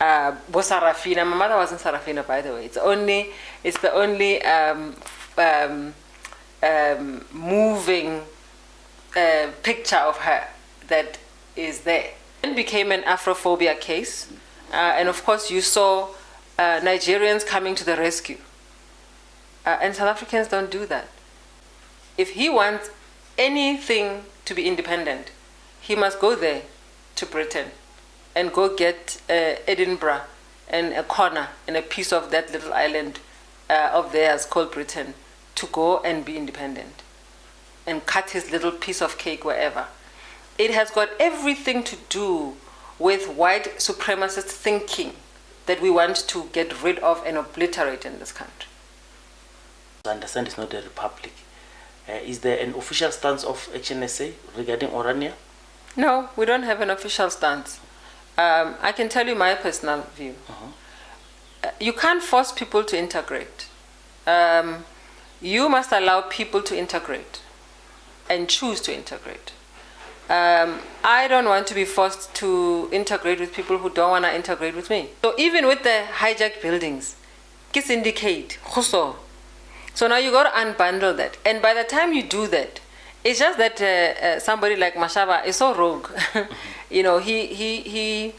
Sarafina. My mother wasn't Sarafina, by the way. It's the only moving picture of her that is there. It became an afrophobia case, and of course you saw Nigerians coming to the rescue, and South Africans don't do that. If he wants anything to be independent, he must go there to Britain and go get Edinburgh and a corner and a piece of that little island of theirs called Britain to go and be independent and cut his little piece of cake wherever. It has got everything to do with white supremacist thinking that we want to get rid of and obliterate in this country. I understand it's not a republic. Is there an official stance of Action SA regarding Orania? No, we don't have an official stance. I can tell you my personal view. You can't force people to integrate. You must allow people to integrate and choose to integrate. I don't want to be forced to integrate with people who don't want to integrate with me. So even with the hijacked buildings, kids indicate, so now you got to unbundle that. And by the time you do that, it's just that somebody like Mashaba is so rogue. You know, he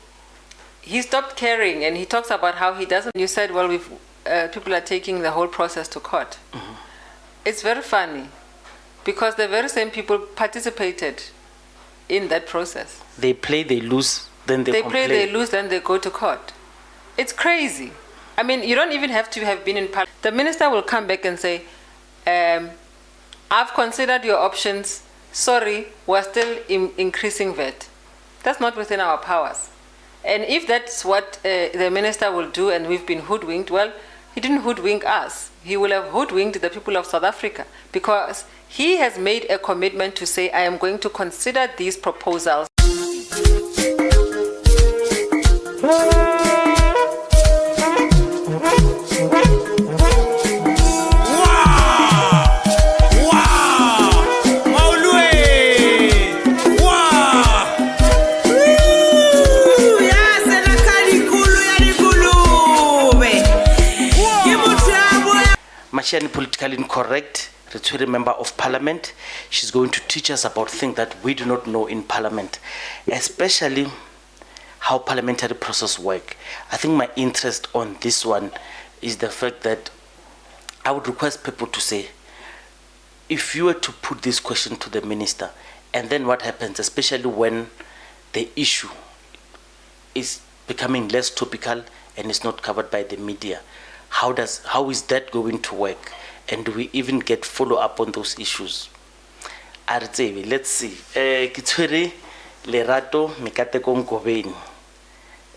stopped caring, and he talks about how he doesn't. You said, well, people are taking the whole process to court. It's very funny, because the very same people participated in that process. They play, they lose, then they complain. Play, they lose, then they go to court. It's crazy. I mean, you don't even have to have been in Parliament. The minister will come back and say, I've considered your options. Sorry, we're still increasing VAT. That's not within our powers. And if that's what the minister will do and we've been hoodwinked, well, he didn't hoodwink us. He will have hoodwinked the people of South Africa, because he has made a commitment to say, I am going to consider these proposals. Mashani, politically incorrect, Retired member of Parliament. She's going to teach us about things that we do not know in Parliament, especially how parliamentary process work. I think my interest on this one is the fact that I would request people to say, if you were to put this question to the minister, and then what happens, especially when the issue is becoming less topical and is not covered by the media, how is that going to work? And do we even get follow-up on those issues? Let's see. Lerato Ngobeni,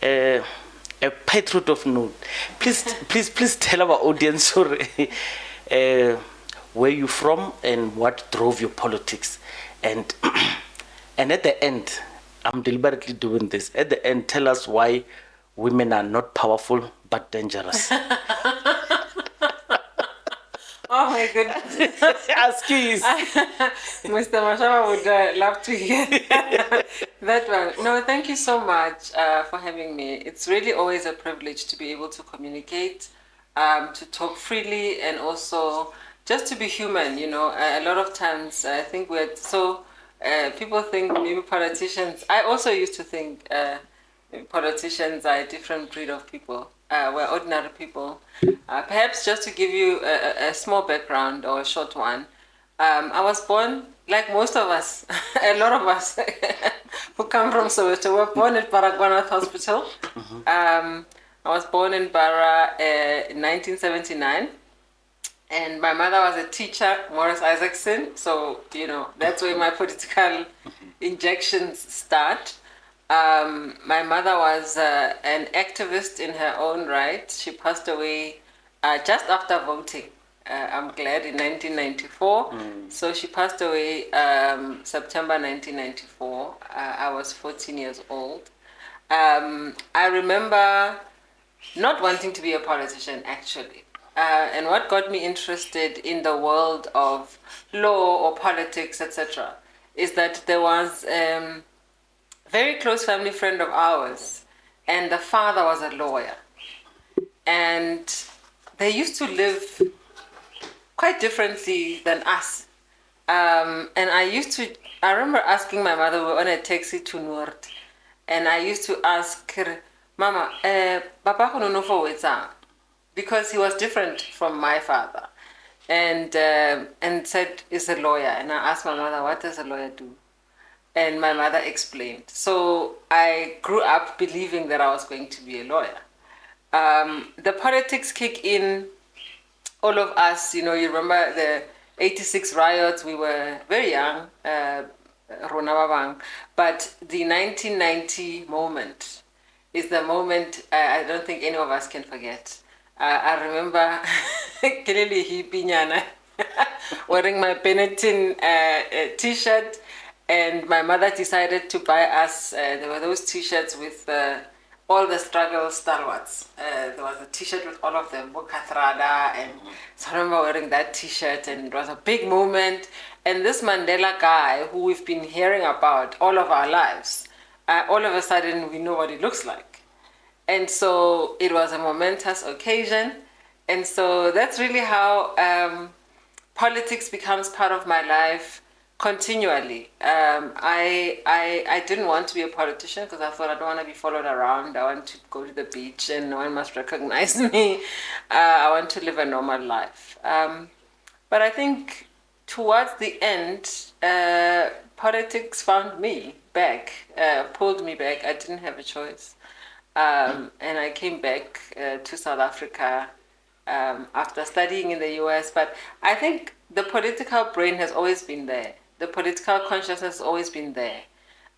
a patriot of note. Please tell our audience where you from and what drove your politics. And at the end, I'm deliberately doing this. At the end, tell us why women are not powerful but dangerous. Oh my goodness. Ask you. Mr. Mashaba would love to hear that one. No, thank you so much for having me. It's really always a privilege to be able to communicate, to talk freely, and also just to be human. You know, a lot of times I think we're so, people think maybe politicians, I also used to think politicians are a different breed of people. We're ordinary people. Perhaps just to give you a small background or a short one, I was born, like most of us, a lot of us who come from Soweto, were born at Baragwanath Hospital. I was born in Bara in 1979. And my mother was a teacher, Morris Isaacson. So, you know, that's where my political injections start. My mother was an activist in her own right. She passed away just after voting. I'm glad, in 1994. So she passed away September 1994. I was 14 years old. I remember not wanting to be a politician, actually. And what got me interested in the world of law or politics, etc., is that there was very close family friend of ours and the father was a lawyer. And they used to live quite differently than us. And I remember asking my mother, we were on a taxi to Noord, and I used to ask her, Mama, Papa no for wetang, because he was different from my father, and said he's a lawyer. And I asked my mother, what does a lawyer do? And my mother explained. So I grew up believing that I was going to be a lawyer. The politics kick in. All of us, you remember the 86 riots, we were very young, but the 1990 moment is the moment I don't think any of us can forget. I remember Kelele Hipinyana wearing my Benetton t-shirt, and my mother decided to buy us, there were those t-shirts with all the struggle stalwarts. There was a t-shirt with all of them, Bukathrada, and so I remember wearing that t-shirt, and it was a big moment. And this Mandela guy, who we've been hearing about all of our lives, all of a sudden we know what he looks like. And so it was a momentous occasion. And so that's really how politics becomes part of my life continually. I didn't want to be a politician because I thought I don't want to be followed around. I want to go to the beach and no one must recognize me. I want to live a normal life. But I think towards the end, politics found me back, pulled me back. I didn't have a choice. And I came back to South Africa after studying in the US. But I think the political brain has always been there. The political consciousness has always been there.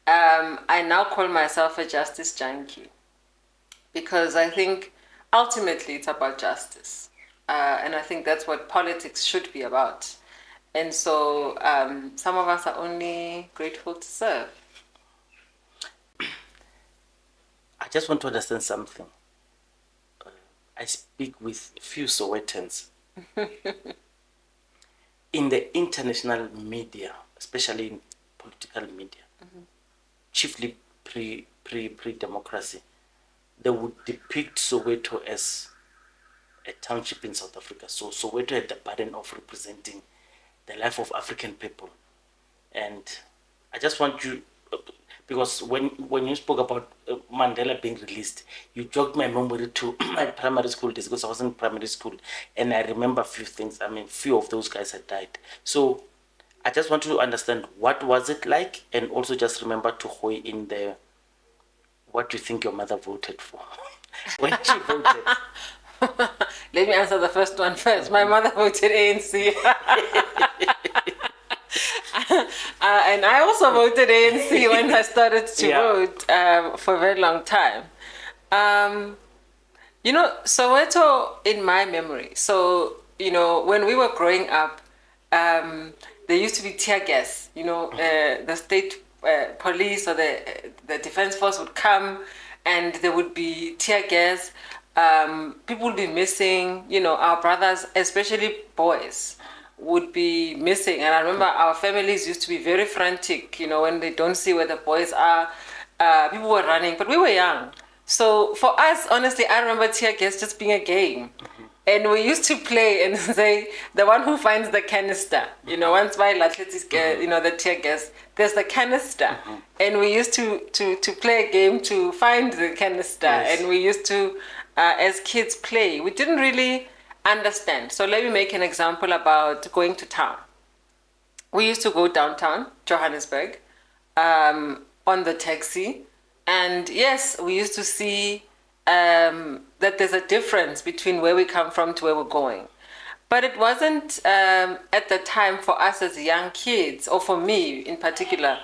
I now call myself a justice junkie because I think ultimately it's about justice. And I think that's what politics should be about. And so some of us are only grateful to serve. I just want to understand something. I speak with few Sowetans. In the international media, especially in political media, chiefly pre-democracy, they would depict Soweto as a township in South Africa. So Soweto had the burden of representing the life of African people. And I just want you, because when you spoke about Mandela being released, you jogged my memory to my primary school days, because I was in primary school, and I remember a few things. I mean, few of those guys had died. So I just want to understand, what was it like, and also just remember to hoy in there, what do you think your mother voted for when she voted? Let me answer the first one first. My mother voted ANC. And I also voted ANC when I started to vote for a very long time. Soweto, in my memory, so, when we were growing up, there used to be tear gas. The state police or the defense force would come and there would be tear gas. People would be missing, our brothers, especially boys, would be missing. And I remember our families used to be very frantic, when they don't see where the boys are. People were running, but we were young. So for us, honestly, I remember tear gas just being a game. And we used to play and say, the one who finds the canister, once by athletics, the tear gas, there's the canister. And we used to play a game to find the canister. Yes. And we used to, as kids, play. We didn't really understand. So let me make an example about going to town. We used to go downtown, Johannesburg, on the taxi. And yes, we used to see that there's a difference between where we come from to where we're going. But it wasn't at the time for us as young kids, or for me in particular,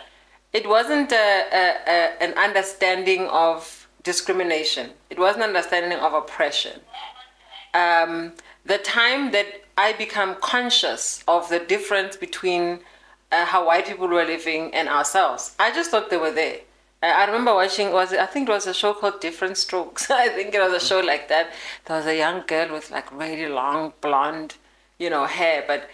it wasn't an understanding of discrimination. It was an understanding of oppression. The time that I become conscious of the difference between how white people were living and ourselves, I just thought they were there. I remember watching, I think it was a show called Different Strokes. I think it was a show like that. There was a young girl with like really long blonde, hair. But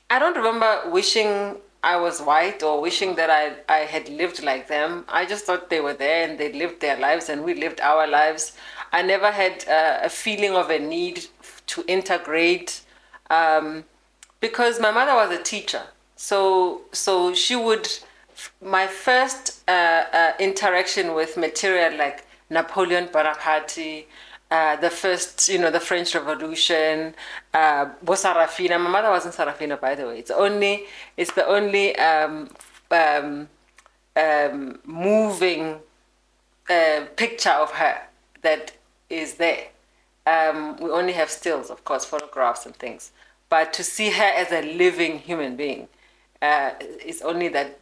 I don't remember wishing I was white or wishing that I had lived like them. I just thought they were there and they lived their lives and we lived our lives. I never had a feeling of a need to integrate because my mother was a teacher. So she would, my first interaction with material like Napoleon Bonaparte, the first, the French Revolution, Sarafina. My mother wasn't Sarafina, by the way. It's the only moving picture of her that is there. We only have stills, of course, photographs and things. But to see her as a living human being is only that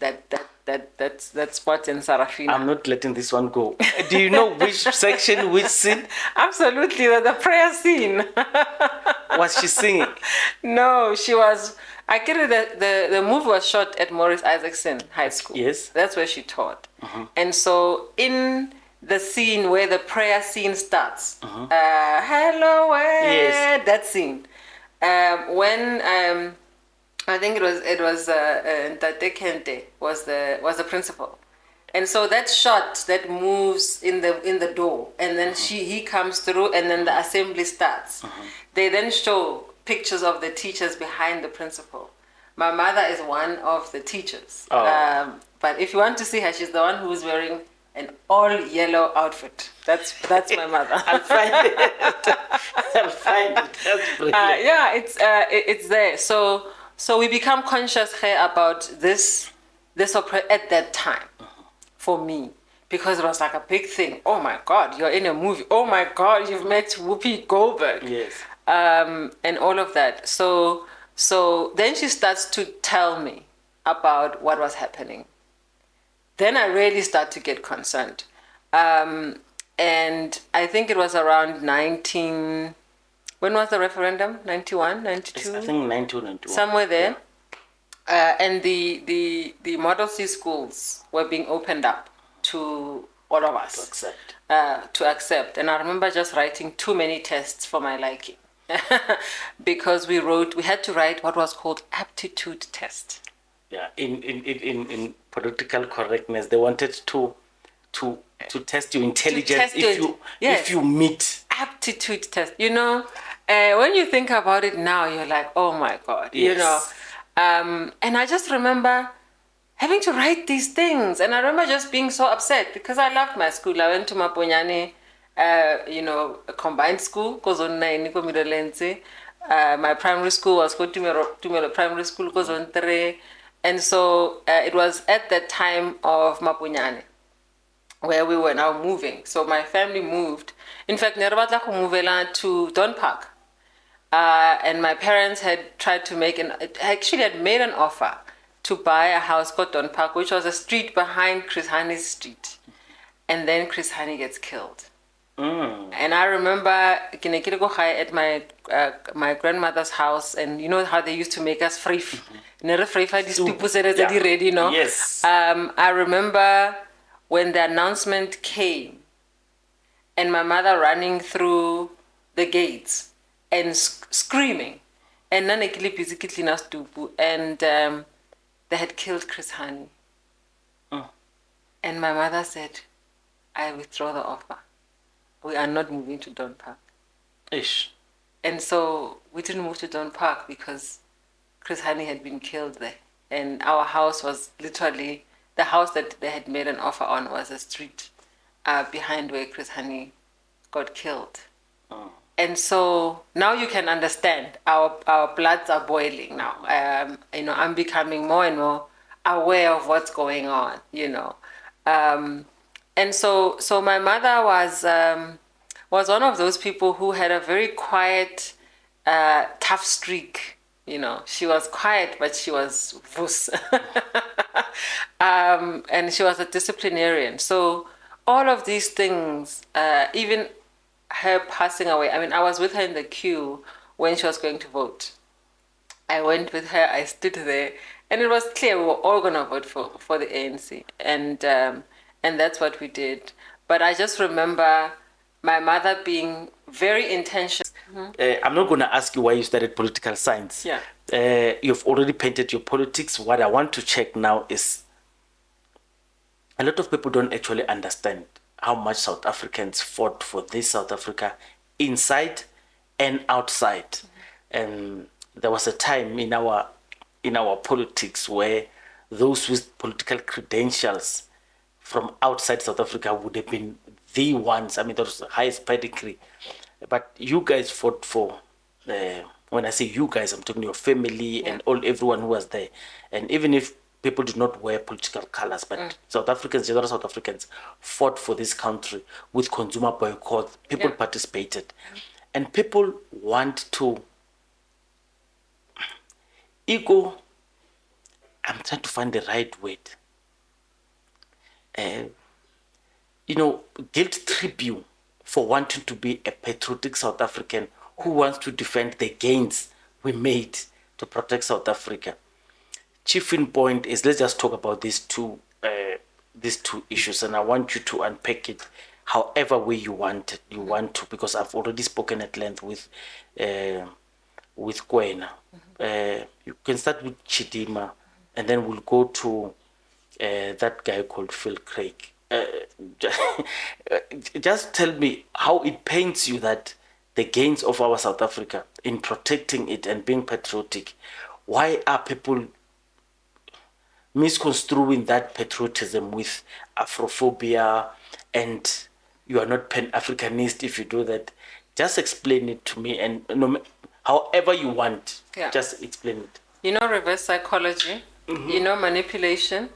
spot in Sarafina. I'm not letting this one go. Do you know which section, which scene? Absolutely, the prayer scene. Was she singing? No, she was. I get it. The movie was shot at Morris Isaacson High School. Yes. That's where she taught. And so in the scene where the prayer scene starts, hello, yes, that scene, when I think it was Ntate Kente was the principal, and so that shot that moves in the door, and then he comes through, and then the assembly starts. They then show pictures of the teachers behind the principal. My mother is one of the teachers, but if you want to see her, she's the one who's wearing an all yellow outfit. That's my mother. I'll find it. I'll find it. That's brilliant. Yeah, it's there. So we become conscious here about this opera at that time, for me, because it was like a big thing. Oh my God, you're in a movie. Oh my God, you've met Whoopi Goldberg. Yes. And all of that. So then she starts to tell me about what was happening. Then I really start to get concerned. And I think it was around when was the referendum? 91, 92? I think 92, 91. Somewhere there. Yeah. And the Model C schools were being opened up to all of us. To accept. And I remember just writing too many tests for my liking. Because we had to write what was called aptitude test. Yeah, in political correctness, they wanted to test your intelligence if you meet. Aptitude test. When you think about it now, you're like, oh my God, yes. And I just remember having to write these things, and I remember just being so upset because I loved my school. I went to Maponyane, a combined school, because on my primary school was Tumelo Primary School, because on and so it was at that time of Maponyane where we were now moving. So my family moved. In fact, Nerebatla movela to Don Park. And my parents had tried to made an offer to buy a house called Don Park, which was a street behind Chris Honey's street. And then Chris Honey gets killed. And I remember at my grandmother's house, and you know how they used to make us free. Yes. I remember when the announcement came, and my mother running through the gates and screaming, and they had killed Chris Honey. And my mother said, I withdraw the offer. We are not moving to Don Park. Ish. And so we didn't move to Don Park because Chris Honey had been killed there. And our house was literally, the house that they had made an offer on was a street behind where Chris Honey got killed. And so now you can understand, our bloods are boiling now. I'm becoming more and more aware of what's going on, And so my mother was one of those people who had a very quiet, tough streak. She was quiet, but she was vus. And she was a disciplinarian. So all of these things, even her passing away. I mean, I was with her in the queue when she was going to vote. I went with her. I stood there, and it was clear we were all going to vote for the ANC. And that's what we did. But I just remember my mother being very intentional I'm not going to ask you why you studied political science. Yeah. You've already painted your politics. What I want to check now is a lot of people don't actually understand how much South Africans fought for this South Africa inside and outside. And there was a time in our politics where those with political credentials from outside South Africa would have been the ones. I mean, that was the highest pedigree. But you guys fought for. When I say you guys, I'm talking your family and everyone who was there. And even if people did not wear political colors, but South Africans, general South Africans, fought for this country with consumer boycott. People participated, and people want to ego. I'm trying to find the right word. Guilt trip you for wanting to be a patriotic South African who wants to defend the gains we made to protect South Africa. Chief in point is, let's just talk about these two issues, and I want you to unpack it however way you want to, because I've already spoken at length with Kwena. You can start with Chidima, and then we'll go to that guy called Phil Craig. Just tell me how it pains you that the gains of our South Africa in protecting it and being patriotic, why are people misconstruing that patriotism with afrophobia, and you are not pan-Africanist if you do that? Just explain it to me, and however you want, just explain it. Reverse psychology, manipulation.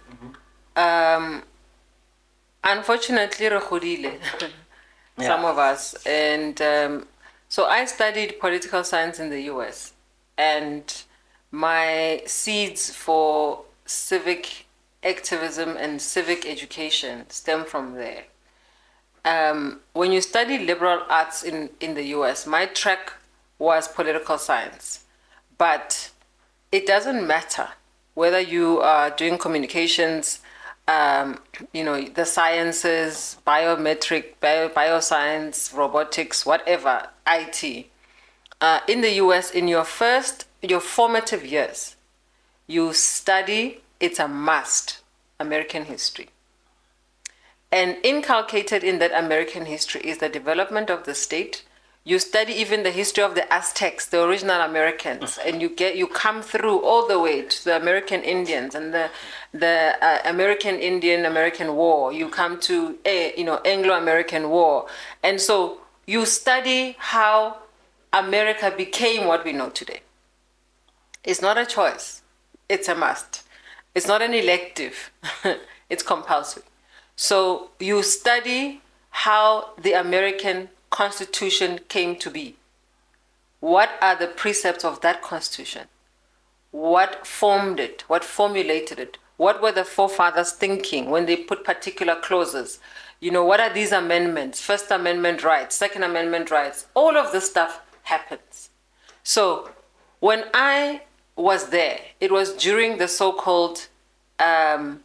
Unfortunately, some of us. And so I studied political science in the US, and my seeds for civic activism and civic education stem from there. When you study liberal arts in the US, my track was political science. But it doesn't matter whether you are doing communications, the sciences, bioscience, robotics, whatever, IT. In the US, in your formative years, you study, it's a must, American history. And inculcated in that American history is the development of the state. You study even the history of the Aztecs, the original Americans, and you come through all the way to the American Indians and the American War. You come to Anglo-American War, and so you study how America became what we know today. It's not a choice; it's a must. It's not an elective; it's compulsory. So you study how the American Constitution came to be. What are the precepts of that Constitution? What formed it? What formulated it? What were the forefathers thinking when they put particular clauses? What are these amendments? First Amendment rights, Second Amendment rights. All of this stuff happens. So when I was there, it was during the so-called 9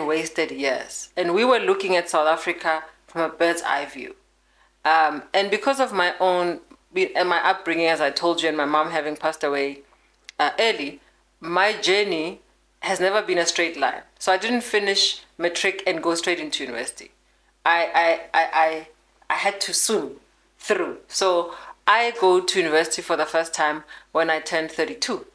wasted years. And we were looking at South Africa from a bird's eye view. And because of my upbringing, as I told you, and my mom having passed away early, my journey has never been a straight line. So I didn't finish matric and go straight into university. I had to swim through. So I go to university for the first time when I turned 32.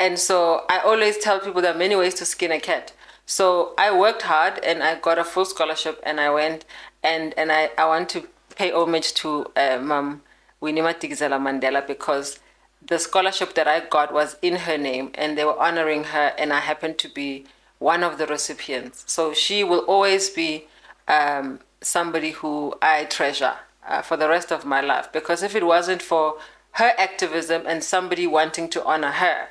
And so I always tell people there are many ways to skin a cat. So I worked hard and I got a full scholarship, and I went and I want to pay homage to Mom Winnie Madikizela Mandela, because the scholarship that I got was in her name and they were honoring her, and I happened to be one of the recipients. So she will always be somebody who I treasure for the rest of my life, because if it wasn't for her activism and somebody wanting to honor her,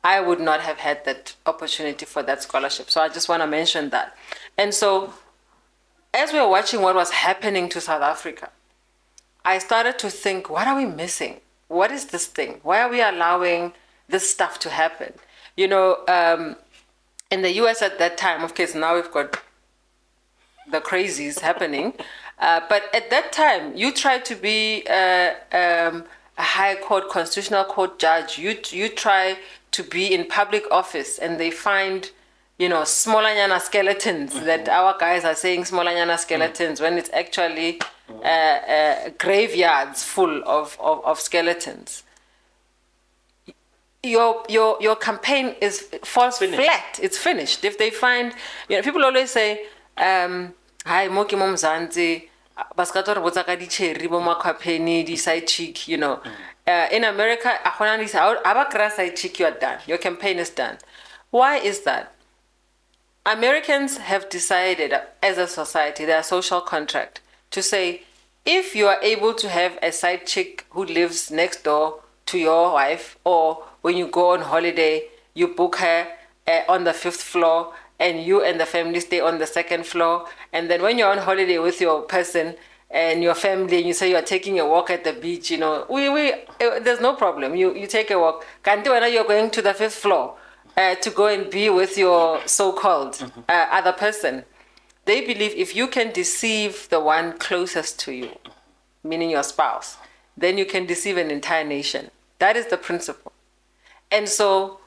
I would not have had that opportunity for that scholarship. So I just want to mention that. And so as we were watching what was happening to South Africa, I started to think, what are we missing? What is this thing? Why are we allowing this stuff to happen? In the US at that time, of course, now we've got the crazies happening. But at that time, you tried to be a high court, constitutional court judge. You try to be in public office, and they find, smolanyana skeletons, that our guys are saying smolanyana skeletons, when it's actually graveyards full of skeletons. Your campaign falls flat. It's finished. If they find, people always say, hi, moki momzanzi, baskator botaka di cherry bo makhapeni di side chick, in America, abakra side chick, you are done. Your campaign is done. Why is that? Americans have decided as a society, their social contract, to say, if you are able to have a side chick who lives next door to your wife, or when you go on holiday, you book her on the 5th floor, and you and the family stay on the 2nd floor. And then when you're on holiday with your person and your family, and you say you're taking a walk at the beach, there's no problem. You take a walk. Kanti when you're going to the 5th floor to go and be with your so-called other person, they believe if you can deceive the one closest to you, meaning your spouse, then you can deceive an entire nation. That is the principle. And so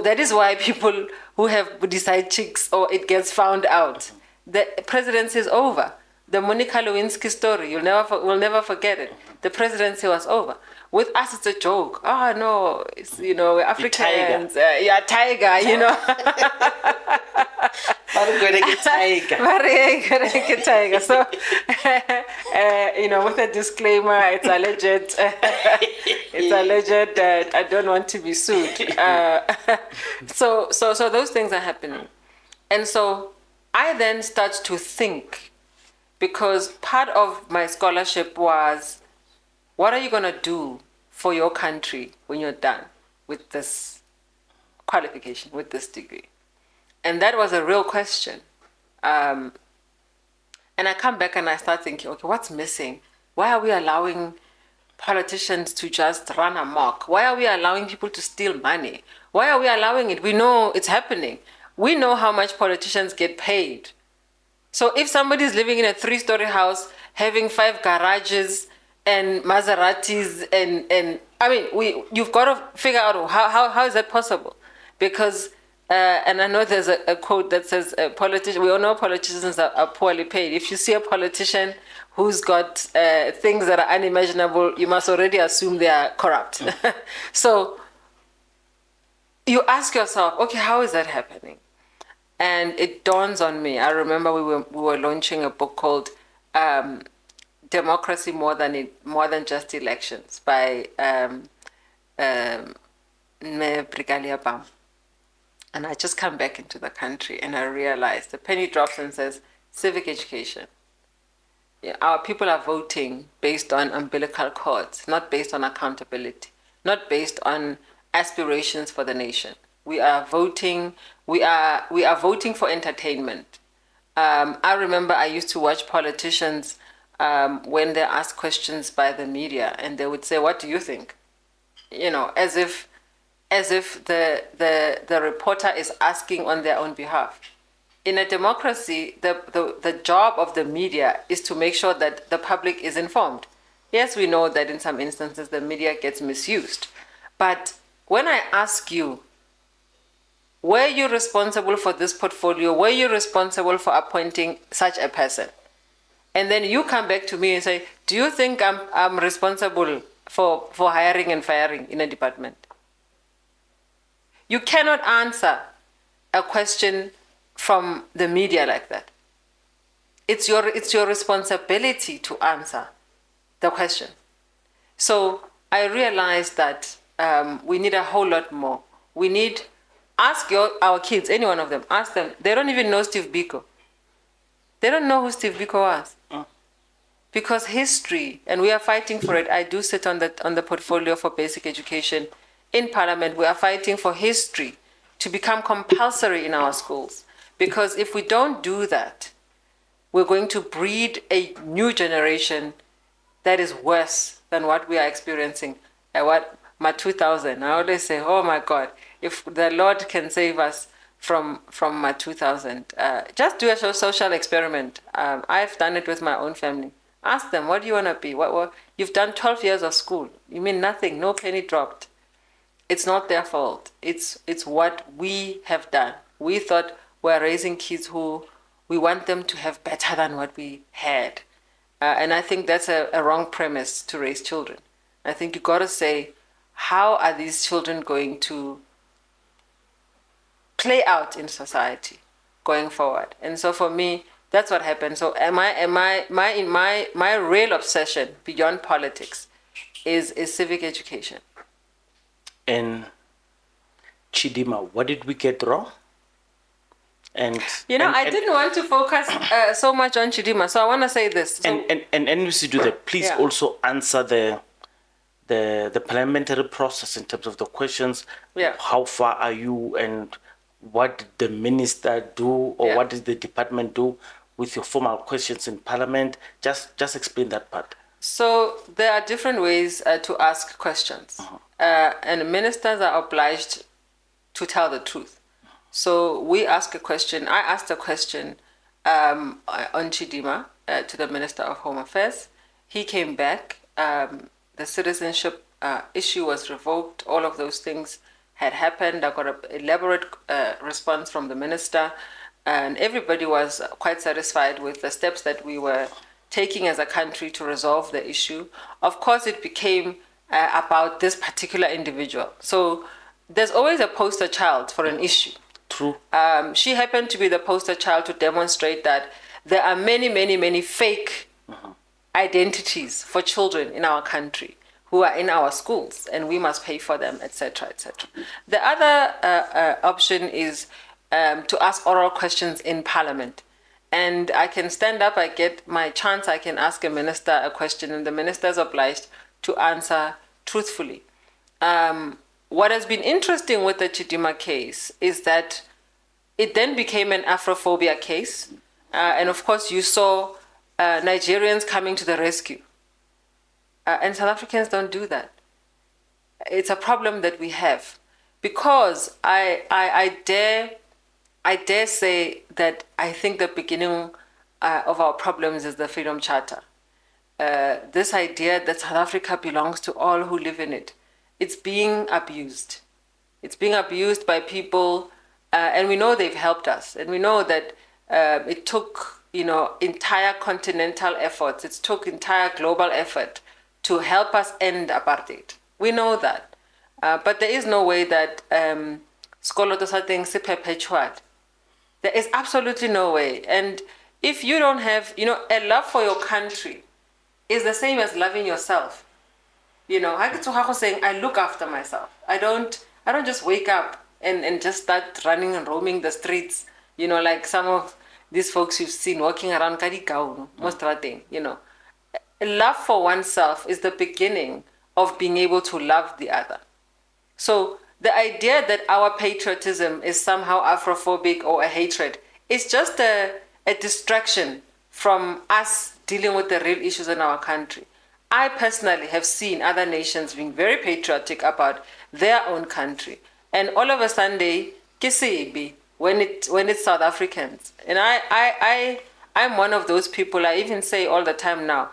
that is why people who have decided chicks, or it gets found out, the presidency is over. The Monica Lewinsky story, we'll never forget it. The presidency was over. With us, it's a joke. Oh, no, it's, we're Africans. Tiger, tiger. So, with a disclaimer, it's alleged. It's alleged that I don't want to be sued. So those things are happening. And so I then start to think, because part of my scholarship was, what are you going to do for your country when you're done with this qualification, with this degree? And that was a real question. And I come back and I start thinking, okay, what's missing? Why are we allowing politicians to just run amok? Why are we allowing people to steal money? Why are we allowing it? We know it's happening. We know how much politicians get paid. So if somebody is living in a 3-story house, having 5 garages and Maseratis, and I mean, you've got to figure out how is that possible? Because, and I know there's a quote that says, we all know politicians are poorly paid. If you see a politician who's got things that are unimaginable, you must already assume they are corrupt. So you ask yourself, okay, how is that happening? And it dawns on me. I remember we were launching a book called Democracy More Than Just Elections by Brigalia Bam. And I just come back into the country and I realize the penny drops and says civic education. Our people are voting based on umbilical cords, not based on accountability, not based on aspirations for the nation. We are voting for entertainment. I remember I used to watch politicians when they're asked questions by the media, and they would say, "What do you think?" As if the reporter is asking on their own behalf. In a democracy, the job of the media is to make sure that the public is informed. Yes, we know that in some instances the media gets misused. But when I ask you, were you responsible for this portfolio? Were you responsible for appointing such a person? And then you come back to me and say, do you think I'm responsible for hiring and firing in a department? You cannot answer a question from the media like that. It's your responsibility to answer the question. So I realized that we need a whole lot more. We need, our kids, any one of them, ask them, they don't even know Steve Biko. They don't know who Steve Biko was. Because history, and we are fighting for it. I do sit on the portfolio for basic education in Parliament. We are fighting for history to become compulsory in our schools. Because if we don't do that, we're going to breed a new generation that is worse than what we are experiencing. My 2000, I always say, oh my God, if the Lord can save us from 2000. Just do a social experiment. I've done it with my own family. Ask them, what do you want to be? What you've done 12 years of school. You mean nothing, no penny dropped. It's not their fault. It's what we have done. We thought we're raising kids who we want them to have better than what we had. And I think that's a wrong premise to raise children. I think you got to say, how are these children going to play out in society going forward? And so for me, that's what happened. So my real obsession beyond politics is civic education. And Chidima, what did we get wrong? And I didn't want to focus so much on Chidima, so I want to say this. So, and NUC do that. Please also answer the parliamentary process in terms of the questions. Yeah. How far are you, and what did the minister do, or what did the department do with your formal questions in Parliament? Just explain that part. So there are different ways to ask questions, and ministers are obliged to tell the truth. So we ask a question. I asked a question on Chidima to the Minister of Home Affairs. He came back. The citizenship issue was revoked. All of those things had happened. I got an elaborate response from the minister, and everybody was quite satisfied with the steps that we were taking as a country to resolve the issue. Of course, it became about this particular individual. So there's always a poster child for an issue. True. She happened to be the poster child to demonstrate that there are many, many, many fake identities for children in our country who are in our schools, and we must pay for them, etc., etc. The other option is to ask oral questions in Parliament. And I can stand up, I get my chance, I can ask a minister a question, and the minister is obliged to answer truthfully. What has been interesting with the Chidima case is that it then became an afrophobia case. And of course, you saw Nigerians coming to the rescue. And South Africans don't do that. It's a problem that we have. Because I dare say that I think the beginning of our problems is the Freedom Charter. This idea that South Africa belongs to all who live in it. It's being abused. It's being abused by people, and we know they've helped us. And we know that it took, entire continental efforts. It took entire global effort to help us end apartheid. We know that. But there is no way that skoloto sa teng se perpetual. There is absolutely no way. And if you don't have, a love for your country is the same as loving yourself. Saying, I look after myself. I don't just wake up and just start running and roaming the streets, like some of these folks you've seen walking around Kadikau, Mostrating, Love for oneself is the beginning of being able to love the other. So the idea that our patriotism is somehow Afrophobic or a hatred is just a distraction from us dealing with the real issues in our country. I personally have seen other nations being very patriotic about their own country. And all of a sudden, when it's South Africans. And I'm one of those people. I even say all the time now,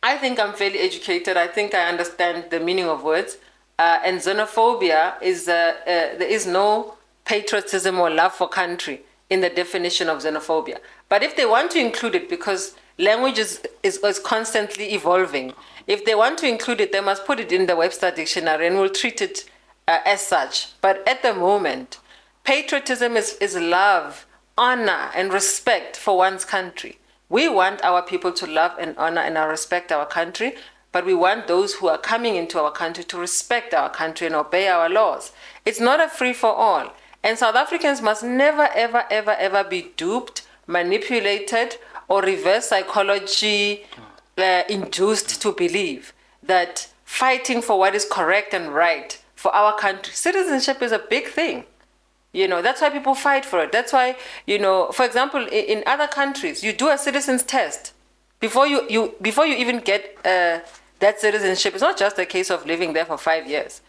I think I'm fairly educated. I think I understand the meaning of words. And xenophobia is, there is no patriotism or love for country in the definition of xenophobia. But if they want to include it, because language is constantly evolving, if they want to include it, they must put it in the Webster dictionary and we'll treat it as such. But at the moment, patriotism is love, honor, and respect for one's country. We want our people to love and honor and respect our country, but we want those who are coming into our country to respect our country and obey our laws. It's not a free-for-all. And South Africans must never, ever, ever, ever be duped, manipulated, or reverse psychology induced to believe that fighting for what is correct and right for our country, citizenship is a big thing. That's why people fight for it. That's why, for example, in other countries, you do a citizen's test before you even get that citizenship. It's not just a case of living there for 5 years.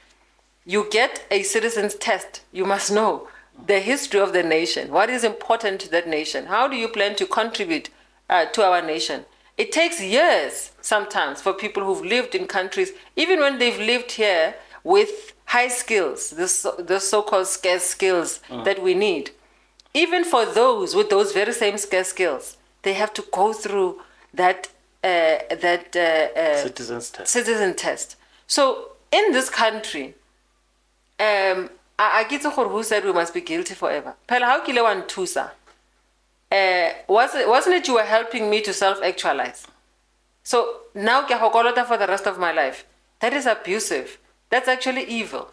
You get a citizen's test. You must know the history of the nation. What is important to that nation? How do you plan to contribute to our nation? It takes years sometimes for people who've lived in countries, even when they've lived here with high skills, the so-called scarce skills that we need. Even for those with those very same scarce skills, they have to go through that citizen test. So in this country, I get who said we must be guilty forever. Pela, how kile wan tusa? Wasn't it you were helping me to self-actualize? So now ke hokolota for the rest of my life. That is abusive. That's actually evil.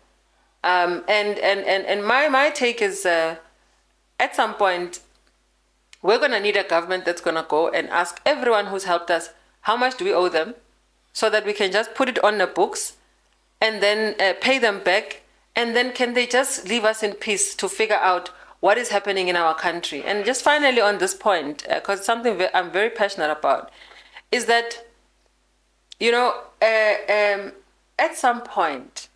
And my take is, at some point, we're going to need a government that's going to go and ask everyone who's helped us, how much do we owe them? So that we can just put it on the books and then pay them back. And then can they just leave us in peace to figure out what is happening in our country? And just finally on this point, because something I'm very passionate about, is that, at some point,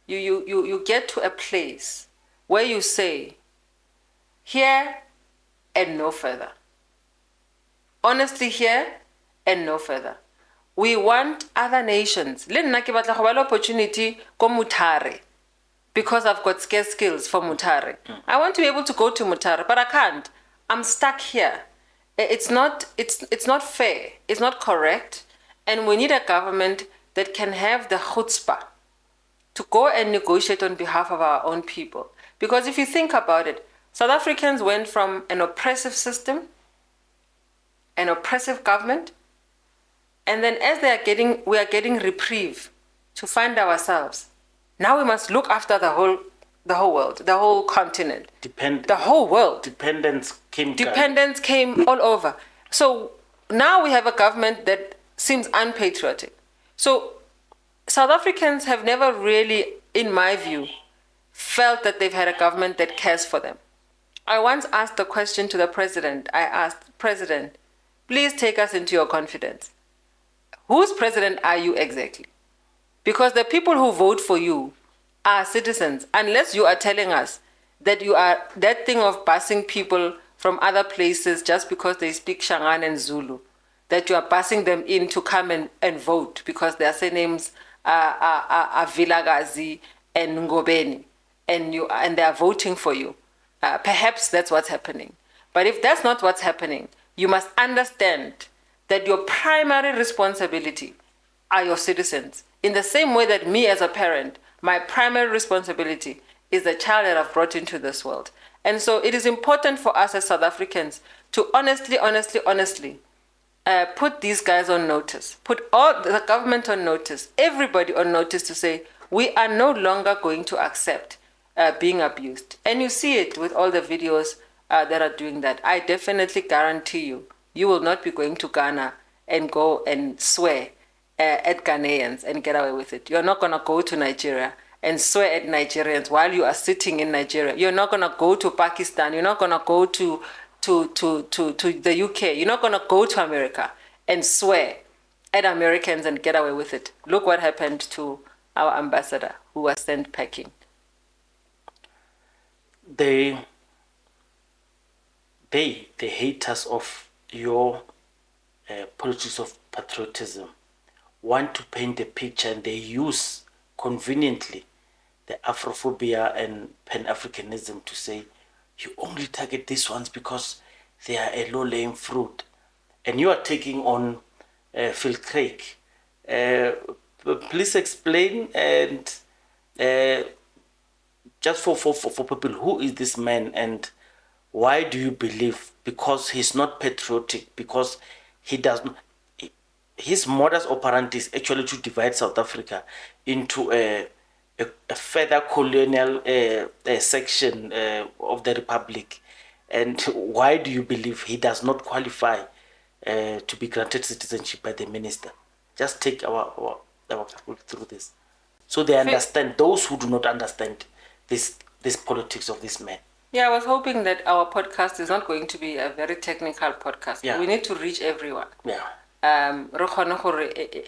you get to a place where you say, here and no further. Honestly, here and no further. We want other nations. Le nna ke batla go ba le opportunity ko Mutare because I've got scarce skills for Mutare. I want to be able to go to Mutare, but I can't. I'm stuck here. It's not fair. It's not correct. And we need a government that can have the chutzpah to go and negotiate on behalf of our own people. Because if you think about it, South Africans went from an oppressive system, an oppressive government, and then as we are getting reprieve to find ourselves. Now we must look after the whole world, the whole continent, the whole world. Dependence came all over. So now we have a government that seems unpatriotic. So South Africans have never really, in my view, felt that they've had a government that cares for them. I once asked the question to the president. I asked, President, please take us into your confidence. Whose president are you exactly? Because the people who vote for you are citizens, unless you are telling us that you are that thing of busing people from other places just because they speak Shangaan and Zulu, that you are busing them in to come and vote because their surnames are Vilagazi and Ngobeni, and they are voting for you. Perhaps that's what's happening. But if that's not what's happening, you must understand that your primary responsibility are your citizens. In the same way that me as a parent, my primary responsibility is the child that I've brought into this world. And so it is important for us as South Africans to honestly put these guys on notice, put all the government on notice, everybody on notice to say, we are no longer going to accept being abused. And you see it with all the videos that are doing that. I definitely guarantee you will not be going to Ghana and go and swear at Ghanaians and get away with it. You're not going to go to Nigeria and swear at Nigerians while you are sitting in Nigeria. You're not going to go to Pakistan. You're not going to go to the UK. You're not going to go to America and swear at Americans and get away with it. Look what happened to our ambassador who was sent packing. The haters of your politics of patriotism want to paint a picture, and they use conveniently the afrophobia and pan-Africanism to say you only target these ones because they are a low-lying fruit. And you are taking on Phil Craig. Please explain, and just for people, who is this man and why do you believe? Because he's not patriotic, because he does not. His modus operandi is actually to divide South Africa into a further colonial section of the Republic. And why do you believe he does not qualify to be granted citizenship by the minister? Just take our people through this, so they understand. Those who do not understand this politics of this man. Yeah, I was hoping that our podcast is not going to be a very technical podcast. Yeah. We need to reach everyone. Yeah.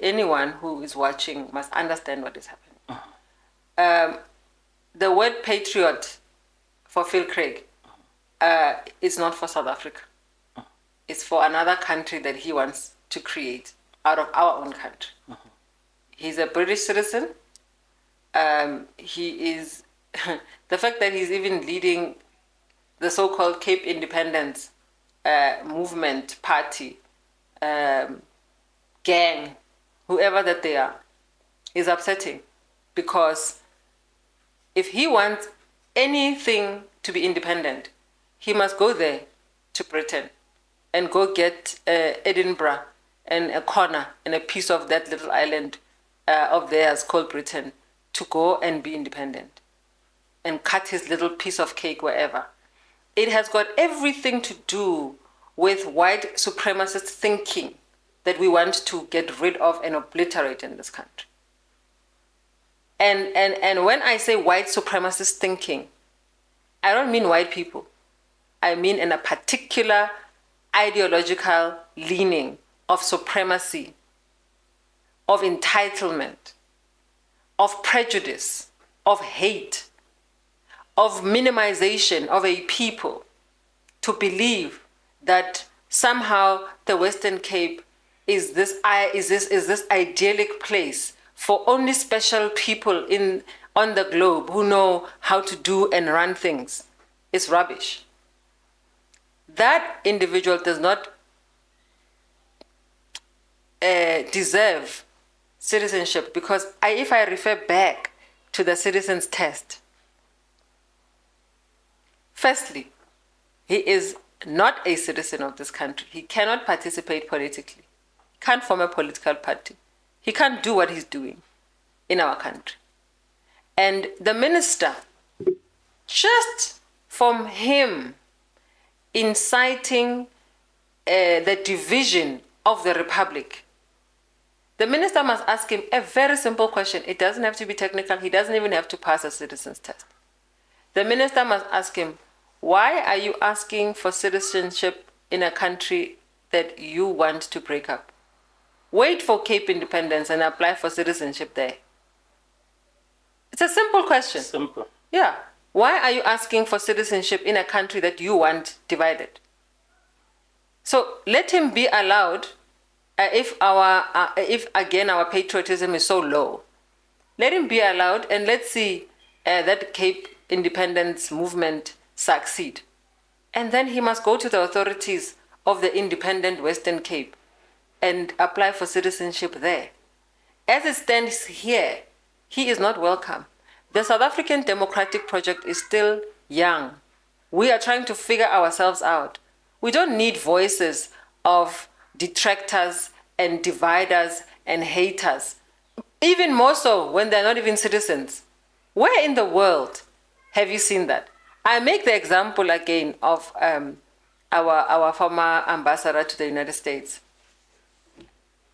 Anyone who is watching must understand what is happening. The word patriot for Phil Craig, is not for South Africa. It's for another country that he wants to create out of our own country. He's a British citizen. He is the fact that he's even leading the so-called Cape Independence movement, party, gang, whoever that they are, is upsetting, because if he wants anything to be independent, he must go there to Britain and go get Edinburgh and a corner and a piece of that little island of theirs called Britain to go and be independent and cut his little piece of cake wherever. It has got everything to do with white supremacist thinking that we want to get rid of and obliterate in this country. And when I say white supremacist thinking, I don't mean white people. I mean in a particular ideological leaning of supremacy, of entitlement, of prejudice, of hate, of minimization of a people, to believe that somehow the Western Cape is this idyllic place for only special people on the globe who know how to do and run things. It's rubbish. That individual does not deserve citizenship, because if I refer back to the citizens test, firstly, he is not a citizen of this country. He cannot participate politically. He can't form a political party. He can't do what he's doing in our country. And the minister, just from him inciting the division of the republic, the minister must ask him a very simple question. It doesn't have to be technical. He doesn't even have to pass a citizen's test. The minister must ask him, why are you asking for citizenship in a country that you want to break up? Wait for Cape independence and apply for citizenship there. It's a simple question. Simple. Yeah. Why are you asking for citizenship in a country that you want divided? So let him be allowed, if again our patriotism is so low, let him be allowed, and let's see that Cape independence movement succeed. And then he must go to the authorities of the independent Western Cape and apply for citizenship there. As it stands here, he is not welcome. The South African democratic project is still young. We are trying to figure ourselves out. We don't need voices of detractors and dividers and haters, even more so when they're not even citizens. Where in the world have you seen that? I make the example again of our former ambassador to the United States.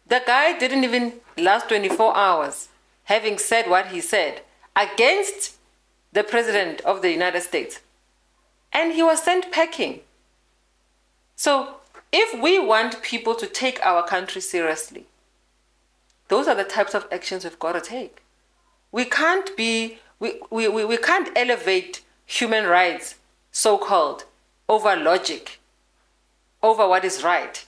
The guy didn't even last 24 hours having said what he said against the President of the United States. And he was sent packing. So if we want people to take our country seriously, those are the types of actions we've got to take. We can't elevate human rights, so-called, over logic, over what is right,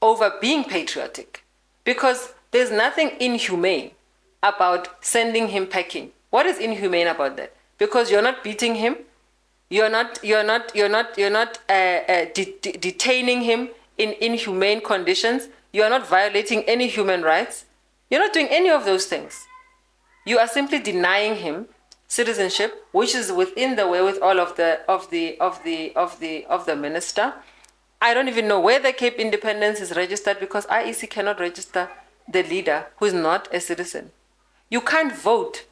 over being patriotic, because there's nothing inhumane about sending him packing. What is inhumane about that? Because you're not beating him, you're not detaining him in inhumane conditions, you're not violating any human rights, you're not doing any of those things. You are simply denying him citizenship, which is within the wherewithal of the minister. I don't even know where the Cape Independence is registered, because IEC cannot register the leader who is not a citizen. You can't vote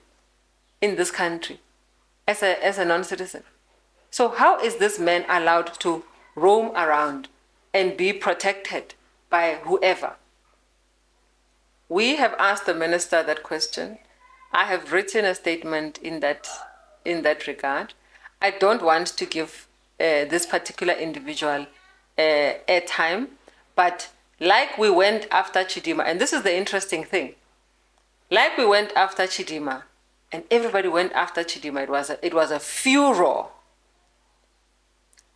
in this country as a non-citizen. So how is this man allowed to roam around and be protected by whoever? We have asked the minister that question. I have written a statement in that regard. I don't want to give this particular individual airtime, but like we went after Chidima, and this is the interesting thing, like we went after Chidima, and everybody went after Chidima. It was a furor.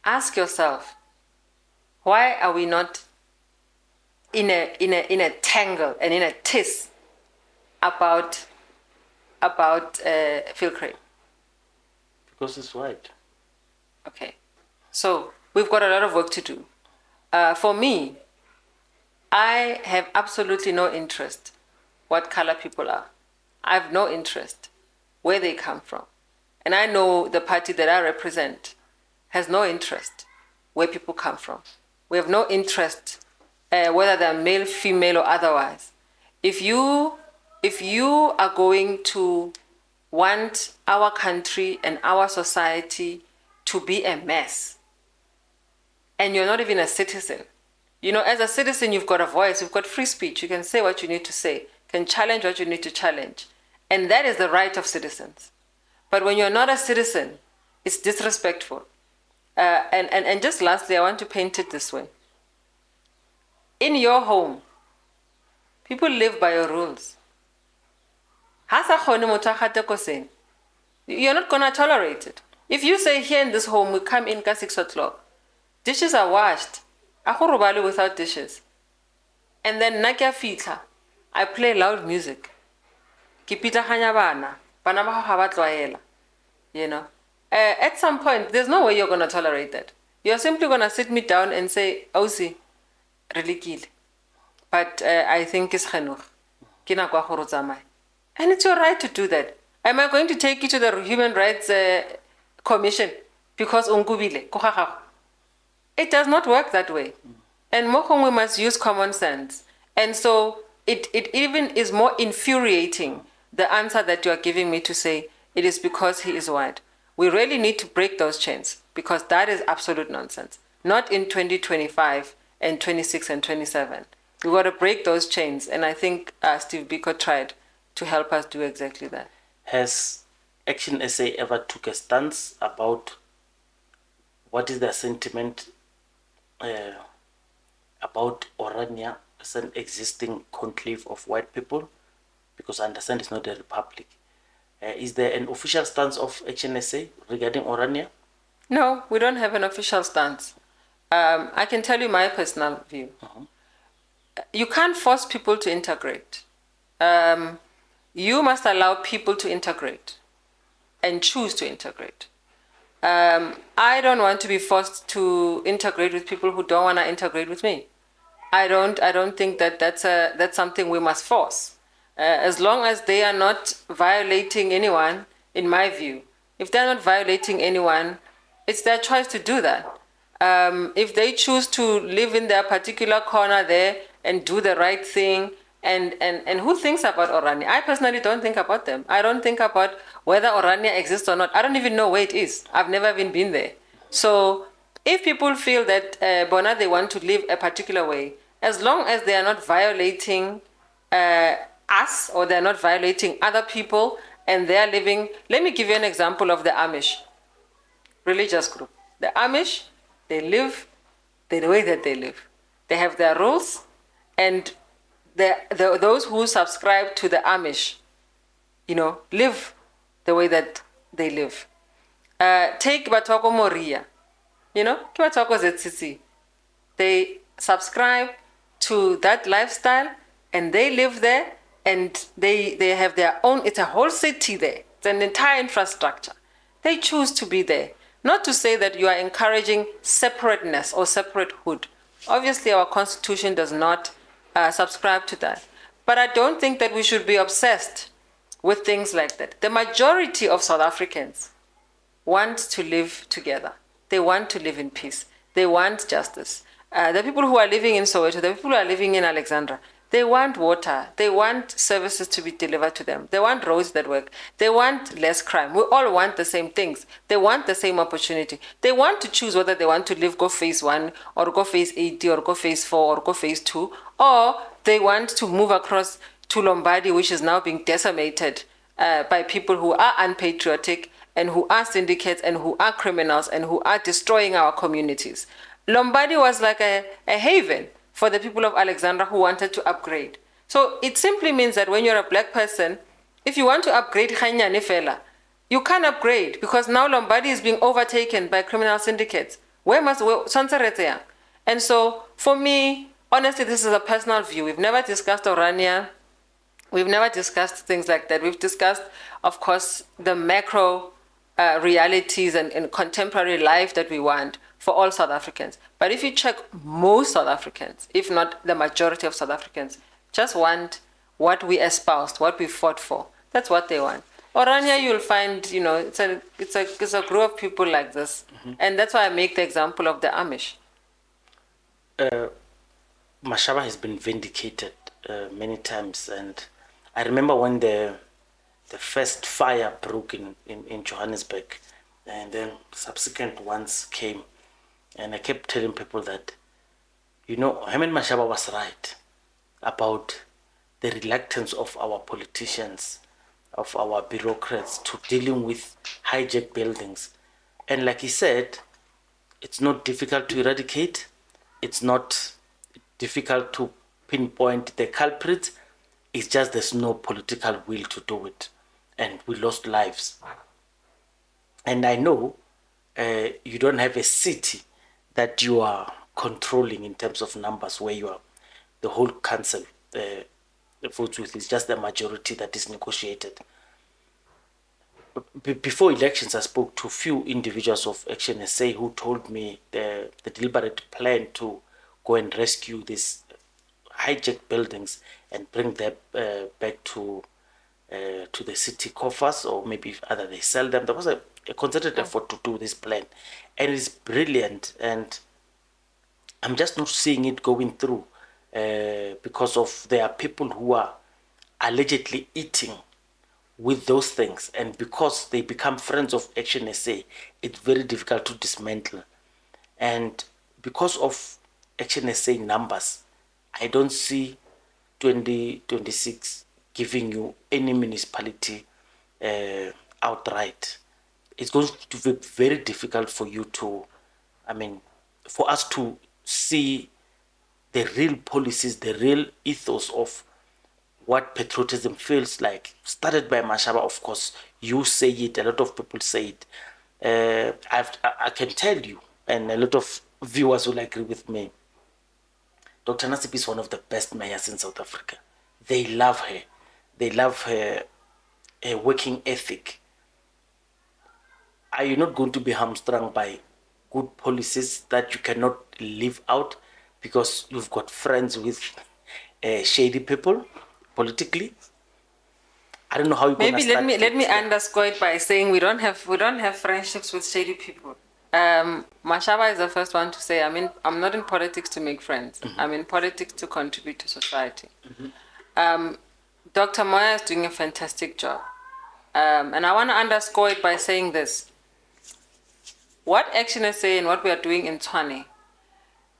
ask yourself, why are we not in a tangle and in a tiss about Philcray? Because it's white. Okay, so we've got a lot of work to do. For me, I have absolutely no interest what color people are. I have no interest where they come from. And I know the party that I represent has no interest where people come from. We have no interest whether they're male, female, or otherwise. If you are going to want our country and our society to be a mess, and you're not even a citizen, as a citizen, you've got a voice, you've got free speech, you can say what you need to say, can challenge what you need to challenge. And that is the right of citizens. But when you're not a citizen, it's disrespectful. And just lastly, I want to paint it this way. In your home, people live by your rules. You're not going to tolerate it. If you say here in this home, we come in at 6 o'clock, dishes are washed, without dishes. And then I play loud music. At some point, there's no way you're going to tolerate that. You're simply going to sit me down and say, Ausi, really kill. But I think it's genoeg. And it's your right to do that. Am I going to take you to the Human Rights Commission because ungubile? It does not work that way. And more we must use common sense. And so it even is more infuriating, the answer that you are giving me to say it is because he is white. We really need to break those chains because that is absolute nonsense. Not in 2025 and 26 and 27. We've got to break those chains. And I think Steve Biko tried to help us do exactly that. Has Action SA ever took a stance about what is the sentiment about Orania as an existing conclave of white people? Because I understand it's not a republic. Is there an official stance of Action SA regarding Orania? No, we don't have an official stance. I can tell you my personal view. You can't force people to integrate. You must allow people to integrate and choose to integrate. I don't want to be forced to integrate with people who don't want to integrate with me. I don't think that that's something we must force. As long as they are not violating anyone, in my view, if they're not violating anyone, it's their choice to do that. If they choose to live in their particular corner there and do the right thing, and who thinks about Orania? I personally don't think about them. I don't think about whether Orania exists or not. I don't even know where it is. I've never even been there. So if people feel that Bona, they want to live a particular way, as long as they are not violating us or they're not violating other people and they're living, let me give you an example of the Amish religious group. The Amish, they live the way that they live. They have their rules, and those who subscribe to the Amish, live the way that they live. Take Batoko Moria, Batoko ZCC. They subscribe to that lifestyle, and they live there, and they have their own, it's a whole city there. It's an entire infrastructure. They choose to be there. Not to say that you are encouraging separateness or separatehood. Obviously, our constitution does not subscribe to that. But I don't think that we should be obsessed with things like that. The majority of South Africans want to live together. They want to live in peace. They want justice. The people who are living in Soweto, the people who are living in Alexandra, they want water. They want services to be delivered to them. They want roads that work. They want less crime. We all want the same things. They want the same opportunity. They want to choose whether they want to live, go phase 1, or go phase 80, or go phase 4, or go phase 2, or they want to move across to Lombardy, which is now being decimated by people who are unpatriotic and who are syndicates and who are criminals and who are destroying our communities. Lombardy was like a haven for the people of Alexandra who wanted to upgrade. So it simply means that when you're a black person, if you want to upgrade you can't upgrade because now Lombardy is being overtaken by criminal syndicates. And so, for me, honestly, this is a personal view. We've never discussed Orania. We've never discussed things like that. We've discussed, of course, the macro realities and contemporary life that we want for all South Africans. But if you check, most South Africans, if not the majority of South Africans, just want what we espoused, what we fought for. That's what they want. Orania, you'll find, it's a group of people like this. Mm-hmm. And that's why I make the example of the Amish. Mashaba has been vindicated many times, and I remember when the first fire broke in Johannesburg, and then subsequent ones came, and I kept telling people that, Herman Mashaba was right about the reluctance of our politicians, of our bureaucrats to dealing with hijacked buildings. And like he said, it's not difficult to eradicate. It's not difficult to pinpoint the culprit. It's just there's no political will to do it. And we lost lives. And I know you don't have a city that you are controlling in terms of numbers where you are the whole council votes with. It's just the majority that is negotiated. Before elections, I spoke to a few individuals of Action SA who told me the deliberate plan to go and rescue these hijacked buildings and bring them back to the city coffers, or maybe either they sell them. There was a concerted effort to do this plan, and it's brilliant. And I'm just not seeing it going through because of there are people who are allegedly eating with those things, and because they become friends of Action SA, it's very difficult to dismantle. And because of Action SA numbers, I don't see 2026 giving you any municipality outright. It's going to be very difficult for you to, for us to see the real policies, the real ethos of what patriotism feels like. Started by Mashaba, of course. You say it, a lot of people say it. I can tell you, and a lot of viewers will agree with me, Dr. Nasiphi is one of the best mayors in South Africa. They love her. They love her working ethic. Are you not going to be hamstrung by good policies that you cannot live out because you've got friends with shady people politically? I don't know how you're going to start. Maybe let me underscore it by saying we don't have friendships with shady people. Mashaba is the first one to say, I'm not in politics to make friends. Mm-hmm. I'm in politics to contribute to society. Mm-hmm. Dr. Moya is doing a fantastic job. And I want to underscore it by saying this. What Action is saying, what we are doing in Tshwane,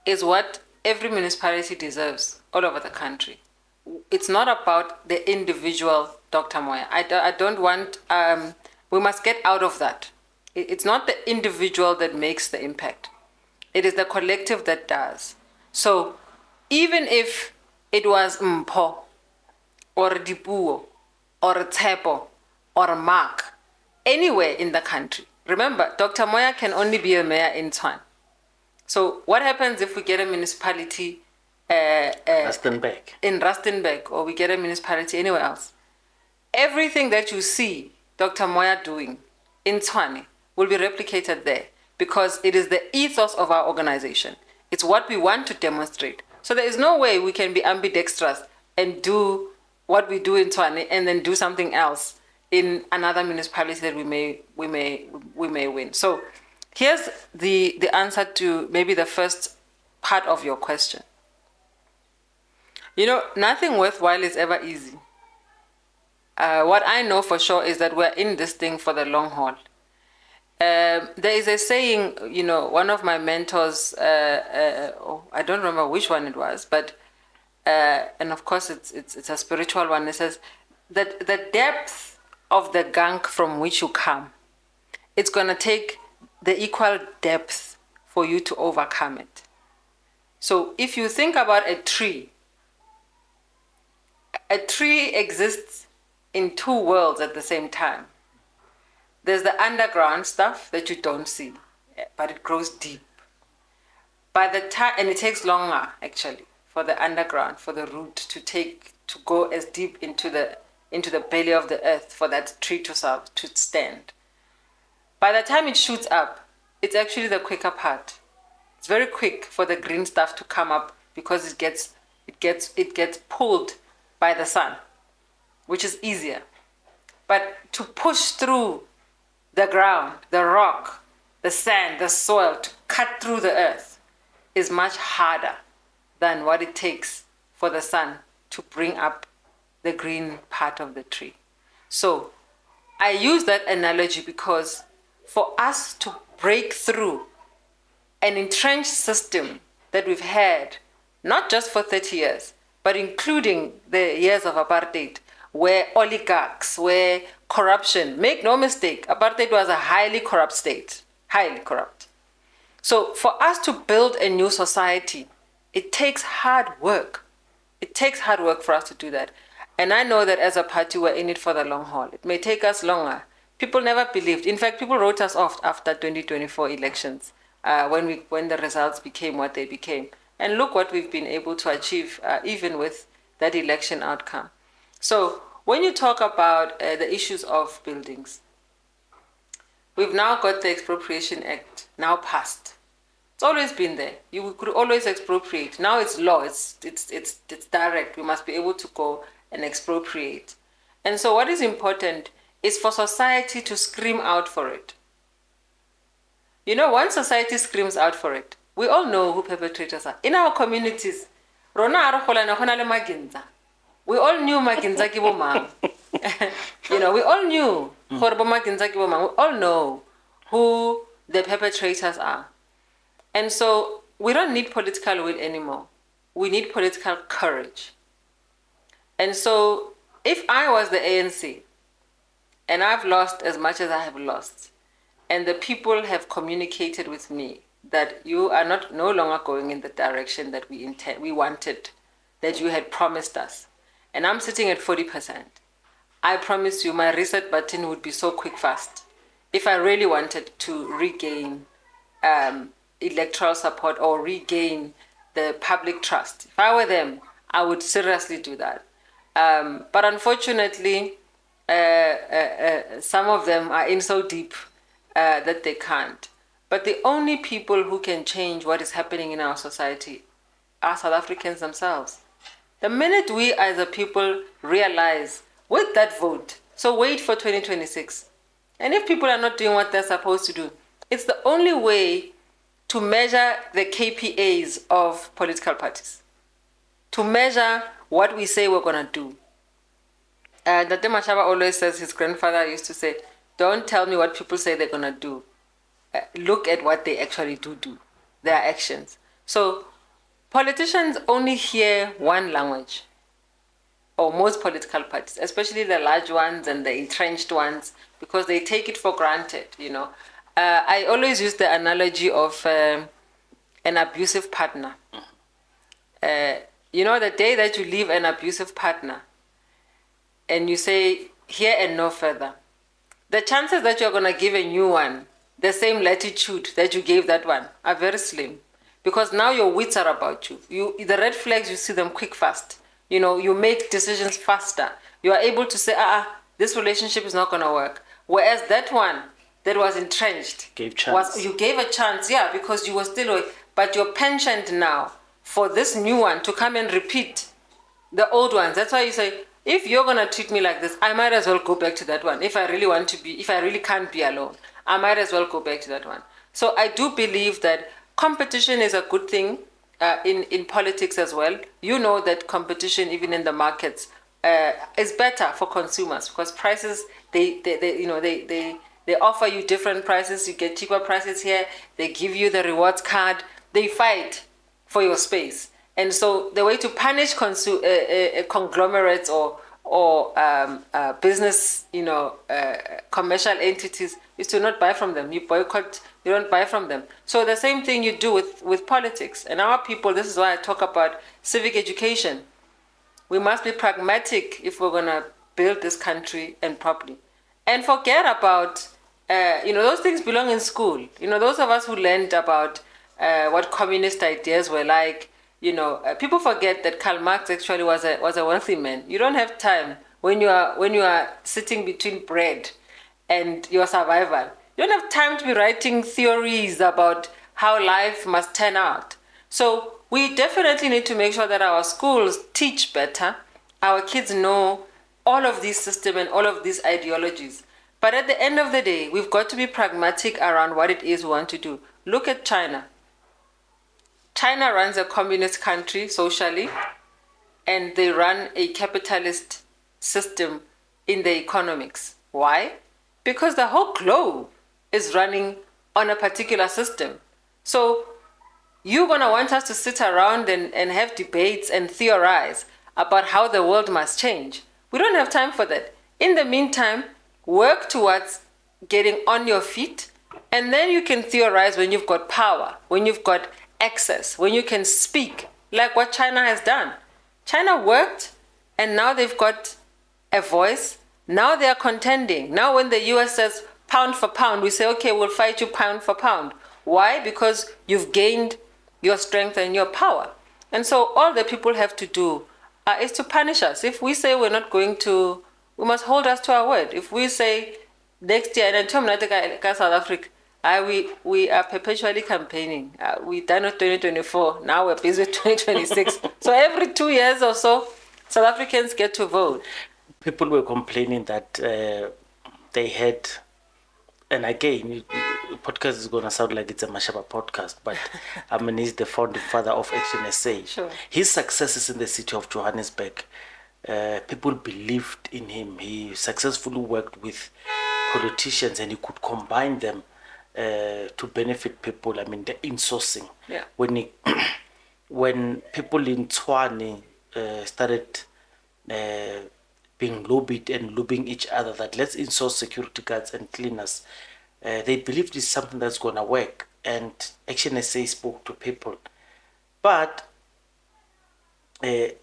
is what every municipality deserves all over the country. It's not about the individual Dr. Moya. I don't want, we must get out of that. It's not the individual that makes the impact. It is the collective that does. So even if it was Mpho, or Dipuo, or Tshepo, or Mark, anywhere in the country, remember, Dr. Moya can only be a mayor in Tshwane. So what happens if we get a municipality in Rustenburg, or we get a municipality anywhere else? Everything that you see Dr. Moya doing in Tshwane will be replicated there, because it is the ethos of our organization. It's what we want to demonstrate. So there is no way we can be ambidextrous and do what we do in Tshwane and then do something else in another municipality that we may win. So here's the answer to maybe the first part of your question. Nothing worthwhile is ever easy. What I know for sure is that we're in this thing for the long haul. There is a saying, one of my mentors, I don't remember which one it was, but, and of course it's a spiritual one. It says that the depth of the gunk from which you come, it's going to take the equal depth for you to overcome it. So if you think about a tree exists in two worlds at the same time. There's the underground stuff that you don't see, but it grows deep. By the time, and it takes longer actually for the underground, for the root to go as deep into the belly of the earth for that tree to stand. By the time it shoots up, it's actually the quicker part. It's very quick for the green stuff to come up because it gets pulled by the sun, which is easier. But to push through the ground, the rock, the sand, the soil, to cut through the earth is much harder than what it takes for the sun to bring up the green part of the tree. So I use that analogy because for us to break through an entrenched system that we've had, not just for 30 years, but including the years of apartheid, where oligarchs, where corruption, make no mistake, apartheid was a highly corrupt state, highly corrupt. So for us to build a new society, it takes hard work. It takes hard work for us to do that. And I know that as a party, we're in it for the long haul. It may take us longer. People never believed. In fact, people wrote us off after 2024 elections when the results became what they became. And look what we've been able to achieve, even with that election outcome. So when you talk about the issues of buildings, we've now got the Expropriation Act now passed. It's always been there. You could always expropriate. Now it's law. It's direct. We must be able to go and expropriate. And so what is important is for society to scream out for it. You know, once society screams out for it, we all know who perpetrators are. In our communities, we all knew Maginza ki bo mang. You know, we all knew gore bo Maginza ki bo mang. We all know who the perpetrators are. And so we don't need political will anymore. We need political courage. And so if I was the ANC and I've lost as much as I have lost, and the people have communicated with me that you are no longer going in the direction that we wanted, that you had promised us, and I'm sitting at 40%, I promise you my reset button would be so quick fast if I really wanted to regain electoral support or regain the public trust. If I were them, I would seriously do that. But unfortunately, some of them are in so deep that they can't. But the only people who can change what is happening in our society are South Africans themselves. The minute we as a people realize with that vote, so wait for 2026, and if people are not doing what they're supposed to do, it's the only way to measure the KPIs of political parties, to measure what we say we're going to do. Dr. Mashaba always says, his grandfather used to say, don't tell me what people say they're going to do. Look at what they actually do, their actions. So politicians only hear one language, or most political parties, especially the large ones and the entrenched ones, because they take it for granted, you know. I always use the analogy of an abusive partner. You know, the day that you leave an abusive partner and you say, here and no further, the chances that you're going to give a new one the same latitude that you gave that one are very slim, because now your wits are about you. The red flags, you see them quick, fast. You know, you make decisions faster. You are able to say, this relationship is not going to work. Whereas that one that was entrenched, you gave a chance, yeah, because you were still, but you're pensioned now for this new one to come and repeat the old ones. That's why you say, if you're going to treat me like this, I might as well go back to that one. If I really can't be alone, I might as well go back to that one. So I do believe that competition is a good thing in politics as well. You know that competition, even in the markets, is better for consumers, because prices, they offer you different prices. You get cheaper prices here. They give you the rewards card. They fight for your space. And so the way to punish conglomerates or business, commercial entities is to not buy from them. You boycott, you don't buy from them. So the same thing you do with politics. And our people, this is why I talk about civic education. We must be pragmatic if we're going to build this country and properly. And forget about, those things belong in school. Those of us who learned about what communist ideas were like. People forget that Karl Marx actually was a wealthy man. You don't have time when you are sitting between bread and your survival. You don't have time to be writing theories about how life must turn out. So we definitely need to make sure that our schools teach better. Our kids know all of these systems and all of these ideologies. But at the end of the day, we've got to be pragmatic around what it is we want to do. Look at China. China runs a communist country socially, and they run a capitalist system in the economics. Why? Because the whole globe is running on a particular system. So you're going to want us to sit around and have debates and theorize about how the world must change. We don't have time for that. In the meantime, work towards getting on your feet, and then you can theorize when you've got power, when you've got access, when you can speak, like what China has done. China worked, and now they've got a voice. Now they are contending. Now when the US says pound for pound, we say, okay, we'll fight you pound for pound. Why? Because you've gained your strength and your power. And so all the people have to do is to punish us. If we say we're not going to, we must hold us to our word. If we say next year, and South Africa, we are perpetually campaigning. We done with 2024. Now we're busy with 2026. So every 2 years or so, South Africans get to vote. People were complaining that they had, and again, podcast is going to sound like it's a Mashaba podcast, but I mean, he's the founding father of Action SA. Sure. His successes in the city of Johannesburg, people believed in him. He successfully worked with politicians, and he could combine them to benefit people. I mean, the insourcing. Yeah. When people in Tshwane started being lobbied and lobbying each other that let's insource security guards and cleaners, they believed it's something that's going to work. And Action SA spoke to people. But the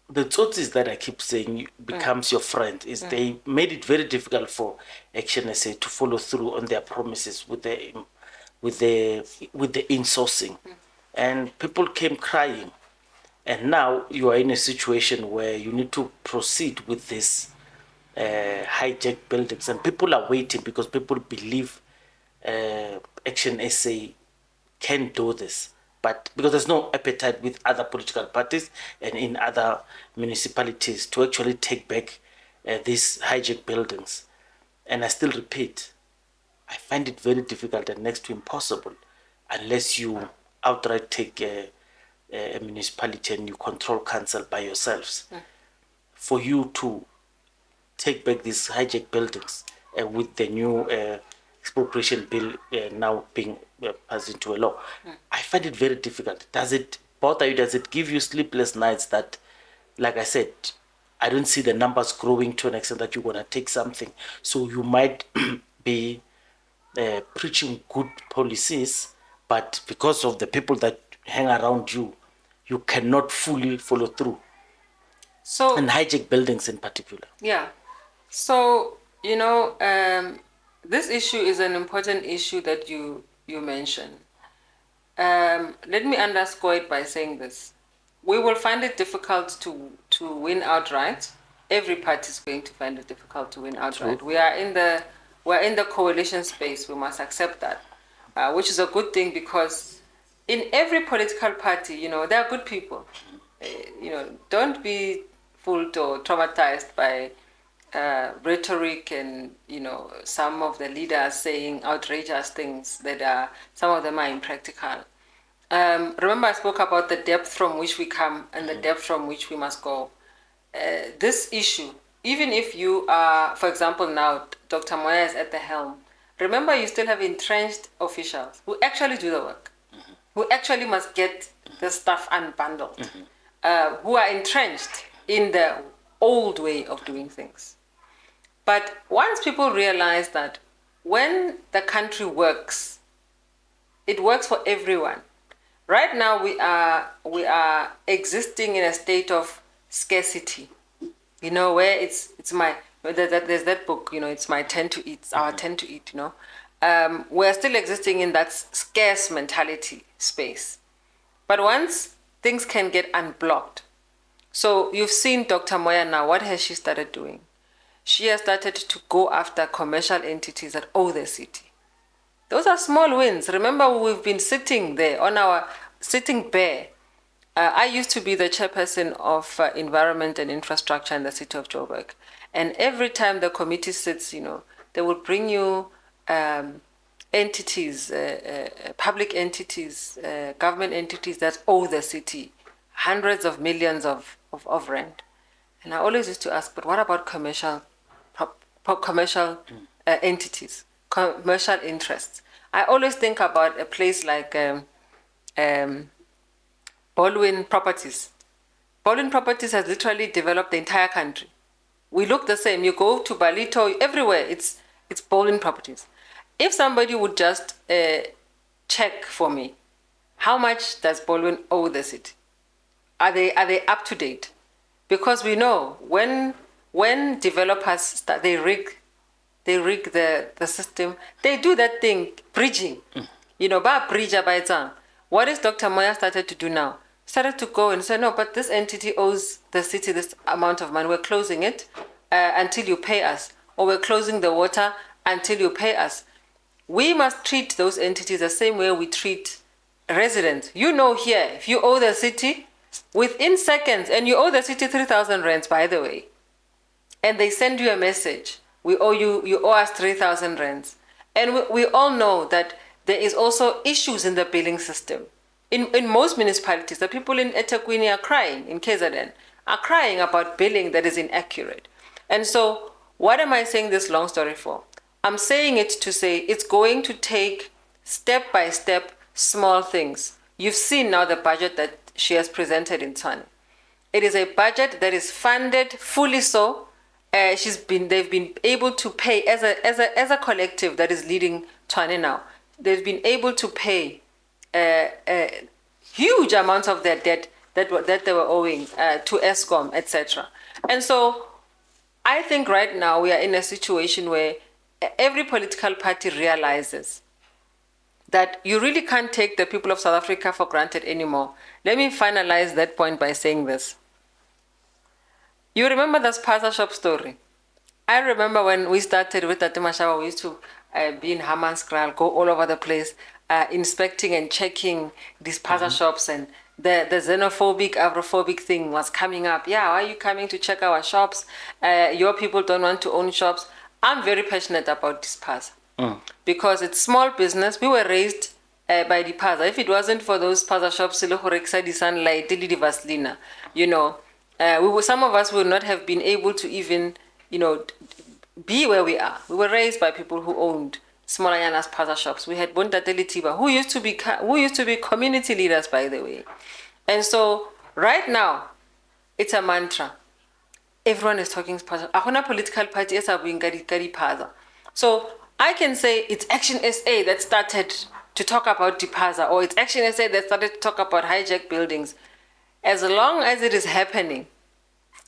tsotsis that I keep saying becomes your friend is they made it very difficult for Action SA to follow through on their promises with the insourcing. And people came crying. And now you are in a situation where you need to proceed with this hijacked buildings, and people are waiting because people believe Action SA can do this. But because there's no appetite with other political parties and in other municipalities to actually take back these hijacked buildings. And I still repeat, I find it very difficult and next to impossible unless you outright take a municipality and you control council by yourselves. For you to take back these hijacked buildings with the new expropriation bill now being passed into a law, I find it very difficult. Does it bother you? Does it give you sleepless nights that, like I said, I don't see the numbers growing to an extent that you're going to take something? So you might be preaching good policies, but because of the people that hang around you, you cannot fully follow through. So, and hijack buildings in particular. Yeah. So, this issue is an important issue that you mentioned. Let me underscore it by saying this. We will find it difficult to win outright. Every party is going to find it difficult to win outright. True. We're in the coalition space. We must accept that, which is a good thing because in every political party, there are good people. Don't be fooled or traumatized by rhetoric and some of the leaders saying outrageous things that some of them are impractical. Remember, I spoke about the depth from which we come and the depth from which we must go. This issue, even if you are, for example, now Dr. Moya is at the helm, remember you still have entrenched officials who actually do the work, who actually must get the stuff unbundled, who are entrenched in the old way of doing things. But once people realize that when the country works, it works for everyone. Right now we are existing in a state of scarcity, where it's my, there's that book, it's my turn to eat, it's our turn to eat, we're still existing in that scarce mentality space. But once things can get unblocked, so you've seen Dr. Moya now, what has she started doing? She has started to go after commercial entities that owe the city. Those are small wins. Remember, we've been sitting there sitting bare. I used to be the chairperson of environment and infrastructure in the city of Joburg. And every time the committee sits, they will bring you entities, public entities, government entities that owe the city hundreds of millions of rand. And I always used to ask, but what about commercial entities, commercial interests? I always think about a place like Baldwin Properties. Baldwin Properties has literally developed the entire country. We look the same. You go to Balito, everywhere, it's Baldwin Properties. If somebody would just check for me, how much does Baldwin owe the city? Are they up to date? Because we know when developers start, they rig the system. They do that thing, bridging. What is Dr. Moya started to do now? Started to go and say, no, but this entity owes the city this amount of money. We're closing it until you pay us. Or we're closing the water until you pay us. We must treat those entities the same way we treat residents. Here, if you owe the city, within seconds, and you owe the city 3,000 rands, by the way, and they send you a message, you owe us 3,000 rands. And we all know that there is also issues in the billing system. In most municipalities, the people in eThekwini are crying, in KZN, are crying about billing that is inaccurate. And so, what am I saying this long story for? I'm saying it to say it's going to take step by step small things. You've seen now the budget that she has presented in Tshwane. It is a budget that is funded fully so. They've been able to pay as a collective that is leading Tshwane now. They've been able to pay huge amounts of their debt that they were owing to Eskom, etc. And so I think right now we are in a situation where every political party realizes that you really can't take the people of South Africa for granted anymore. Let me finalize that point by saying this. You remember the spaza shop story? I remember when we started with Tate Mashaba, we used to be in Hammanskraal, go all over the place, inspecting and checking these spaza shops, and the xenophobic, afrophobic thing was coming up. Yeah, why are you coming to check our shops? Your people don't want to own shops. I'm very passionate about this spaza because it's small business. We were raised by the spaza. If it wasn't for those spaza shops, sunlight, Vaslina, some of us would not have been able to even, be where we are. We were raised by people who owned smaller spaza shops. We had Bontateli Tiba, who used to be community leaders, by the way. And so right now, it's a mantra. Everyone is talking spaza. Akona political party is being paza. So I can say it's Action SA that started to talk about Dipaza, or it's Action SA that started to talk about hijacked buildings. As long as it is happening,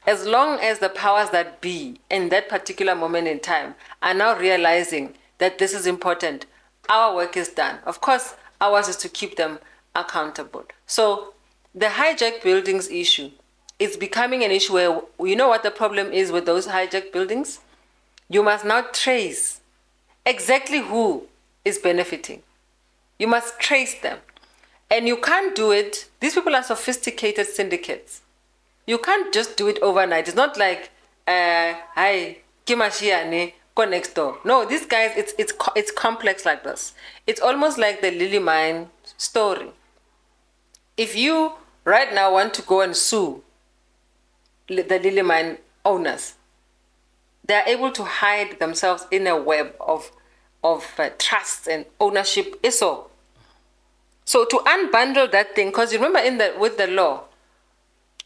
as long as the powers that be in that particular moment in time are now realizing that this is important, our work is done. Of course, ours is to keep them accountable. So the hijacked buildings issue, it's becoming an issue where you know what the problem is with those hijacked buildings? You must now trace exactly who is benefiting. You must trace them. And you can't do it. These people are sophisticated syndicates. You can't just do it overnight. It's not like, hi, Kimashia, go next door. No, these guys, it's complex like this. It's almost like the Lily Mine story. If you right now want to go and sue the Lily Mine owners, they're able to hide themselves in a web of trust and ownership. So to unbundle that thing, because you remember with the law,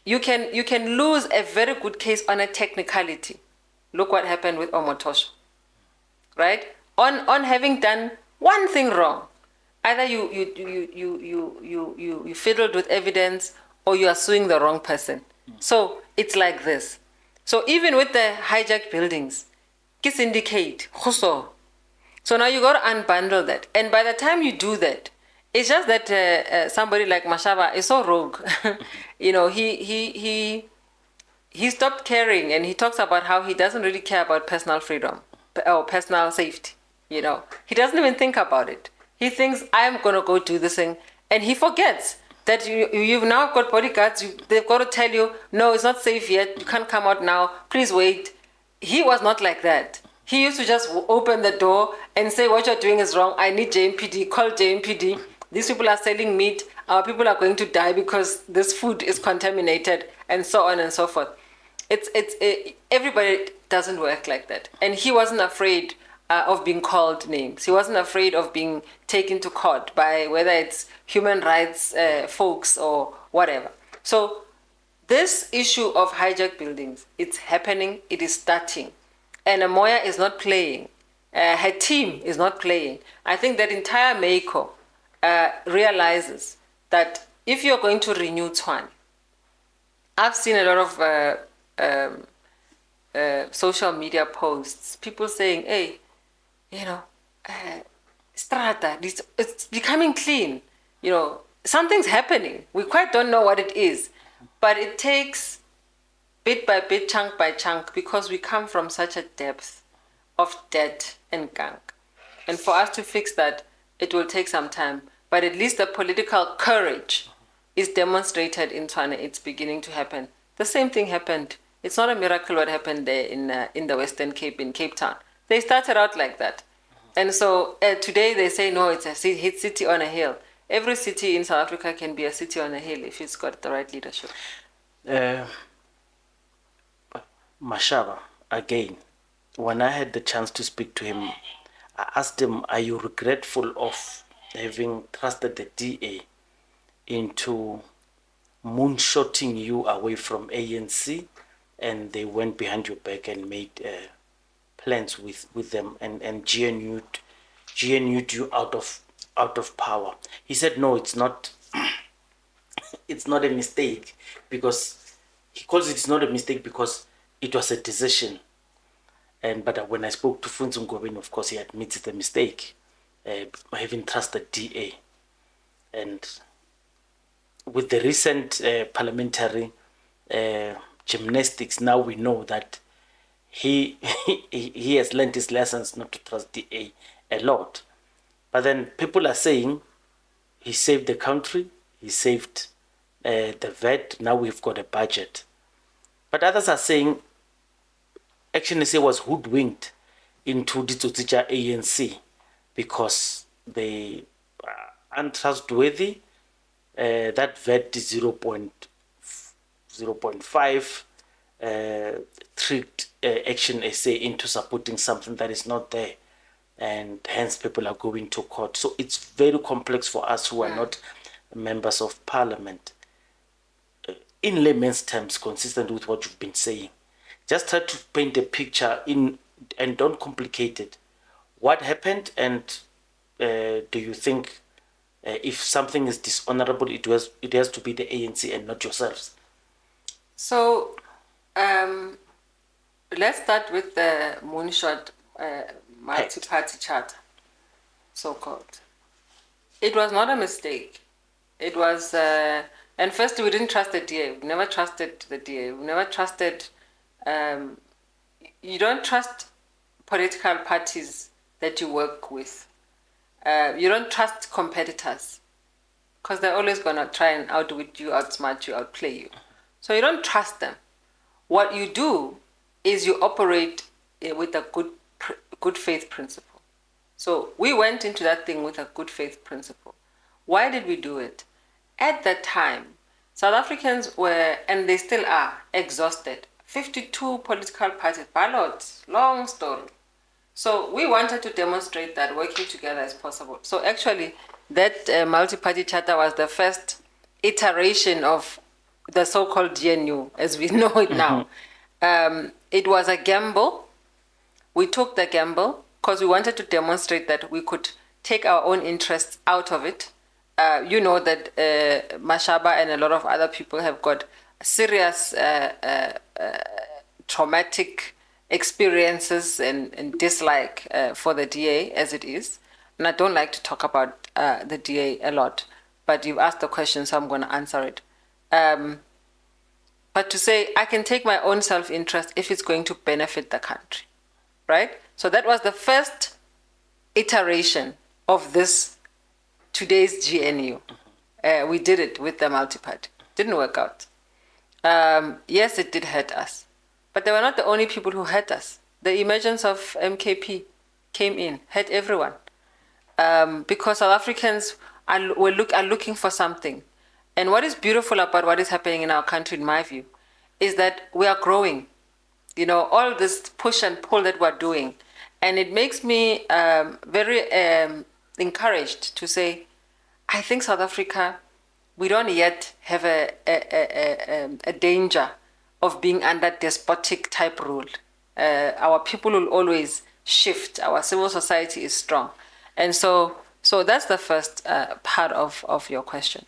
you can lose a very good case on a technicality. Look what happened with Omotosho, right? On having done one thing wrong, either you fiddled with evidence or you are suing the wrong person. So it's like this. So even with the hijacked buildings, kiss indicate, So now you got to unbundle that. And by the time you do that, it's just that somebody like Mashaba is so rogue. You know, he stopped caring, and he talks about how he doesn't really care about personal freedom or personal safety. You know, he doesn't even think about it. He thinks, I'm going to go do this thing. And he forgets that you've now got bodyguards. They've got to tell you, no, it's not safe yet. You can't come out now. Please wait. He was not like that. He used to just open the door and say, what you're doing is wrong. I need JMPD. Call JMPD. These people are selling meat. Our people are going to die because this food is contaminated, and so on and so forth. Everybody doesn't work like that. And he wasn't afraid of being called names. He wasn't afraid of being taken to court by whether it's human rights folks or whatever. So this issue of hijacked buildings, it's happening, it is starting. And Moya is not playing. Her team is not playing. I think that entire Meiko realizes that if you're going to renew Tshwane, I've seen a lot of social media posts, people saying, hey, you know, strata, it's becoming clean. You know, something's happening. We quite don't know what it is, but it takes bit by bit, chunk by chunk, because we come from such a depth of debt and gunk. And for us to fix that, it will take some time. But at least the political courage is demonstrated in Tshwane. It's beginning to happen. The same thing happened. It's not a miracle what happened there in the Western Cape, in Cape Town. They started out like that. And so today they say, no, it's a city on a hill. Every city in South Africa can be a city on a hill if it's got the right leadership. Mashaba, again, when I had the chance to speak to him, I asked him, are you regretful of having trusted the DA into moonshotting you away from ANC, and they went behind your back and made plans with them and GNU'd you out of power? He said, no, it's not it's not a mistake, because he calls it's not a mistake because it was a decision. But when I spoke to Lerato Ngobeni, of course, he admits it's a mistake, having trusted DA. And with the recent parliamentary gymnastics, now we know that he has learned his lessons not to trust DA a lot. But then people are saying he saved the country, he saved the VAT, now we've got a budget. But others are saying Action SA was hoodwinked into the Tsotsija ANC because they are untrustworthy. That VAT is 0.5 tricked Action SA into supporting something that is not there, and hence people are going to court. So it's very complex for us who are not members of parliament. In layman's terms, consistent with what you've been saying, just try to paint a picture and don't complicate it. What happened, and do you think if something is dishonorable, it has to be the ANC and not yourselves? So let's start with the moonshot multi-party charter, so-called. It was not a mistake. It was, and first we didn't trust the DA. We never trusted the DA. We never trusted. You don't trust political parties that you work with. You don't trust competitors because they're always going to try and outwit you, outsmart you, outplay you. So you don't trust them. What you do is you operate with a good faith principle. So we went into that thing with a good faith principle. Why did we do it? At that time, South Africans were, and they still are, exhausted. 52 political parties, ballots, long story. So we wanted to demonstrate that working together is possible. So actually, that multi-party charter was the first iteration of the so-called GNU, as we know it now. It was a gamble. We took the gamble because we wanted to demonstrate that we could take our own interests out of it. You know that Mashaba and a lot of other people have got serious traumatic experiences and dislike for the DA as it is. And I don't like to talk about the DA a lot, but you've asked the question, so I'm going to answer it. But to say I can take my own self-interest if it's going to benefit the country, right? So that was the first iteration of this today's GNU. We did it with the multi-party. Didn't work out. Yes, it did hurt us. But they were not the only people who hurt us. The emergence of MKP came in, hurt everyone. Because South Africans are looking for something. And what is beautiful about what is happening in our country, in my view, is that we are growing. You know, all this push and pull that we're doing. And it makes me very encouraged to say, I think South Africa, we don't yet have a danger of being under despotic type rule. Our people will always shift. Our civil society is strong. And so that's the first part of your question.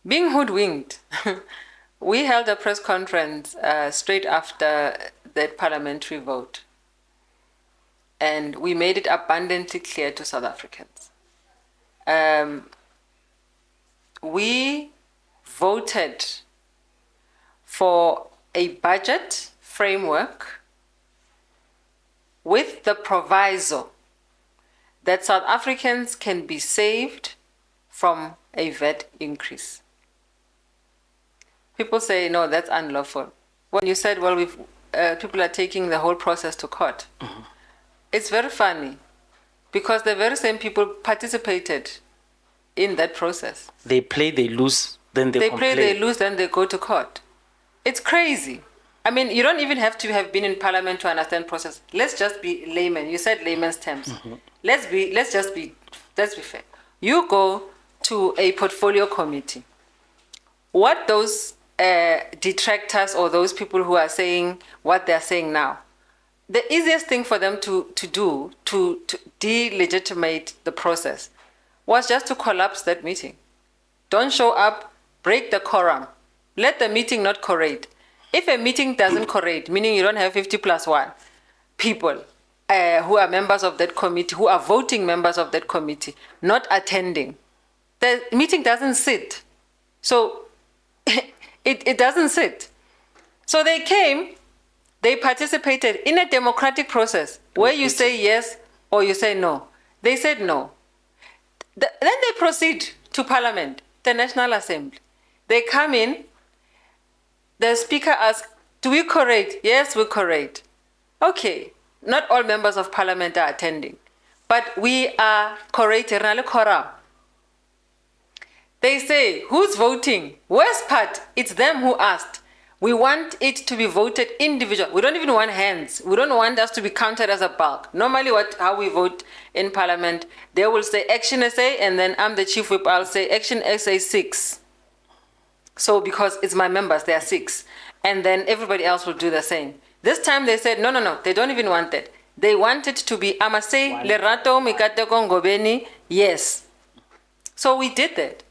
Being hoodwinked, we held a press conference straight after the parliamentary vote. And we made it abundantly clear to South Africans. We voted for a budget framework with the proviso that South Africans can be saved from a VAT increase. People say, no, that's unlawful. When you said, well, people are taking the whole process to court, it's very funny because the very same people participated in that process. They play, they lose, then they complain. They play, they lose, then they go to court. It's crazy. I mean, you don't even have to have been in parliament to understand process. Let's just be layman. You said layman's terms. Let's be fair. You go to a portfolio committee. What those detractors or those people who are saying what they're saying now, the easiest thing for them to do to delegitimate the process was just to collapse that meeting. Don't show up, break the quorum. Let the meeting not correlate. If a meeting doesn't correlate, meaning you don't have 50+1 people who are members of that committee, who are voting members of that committee, not attending, the meeting doesn't sit. So it doesn't sit. So they came, they participated in a democratic process where you say yes or you say no. They said no. Then they proceed to Parliament, the National Assembly. They come in, the Speaker asks, do we correct? Yes, we correct. Okay, not all members of Parliament are attending, but we are correcting. They say, who's voting? Worst part, it's them who asked. We want it to be voted individual. We don't even want hands. We don't want us to be counted as a bulk. Normally how we vote in Parliament, they will say Action SA, and then I'm the Chief Whip, I'll say Action SA 6. So because it's my members, there are 6. And then everybody else will do the same. This time they said, no, they don't even want that. They want it to be, I must say, Lerato Ngobeni, yes. So we did that.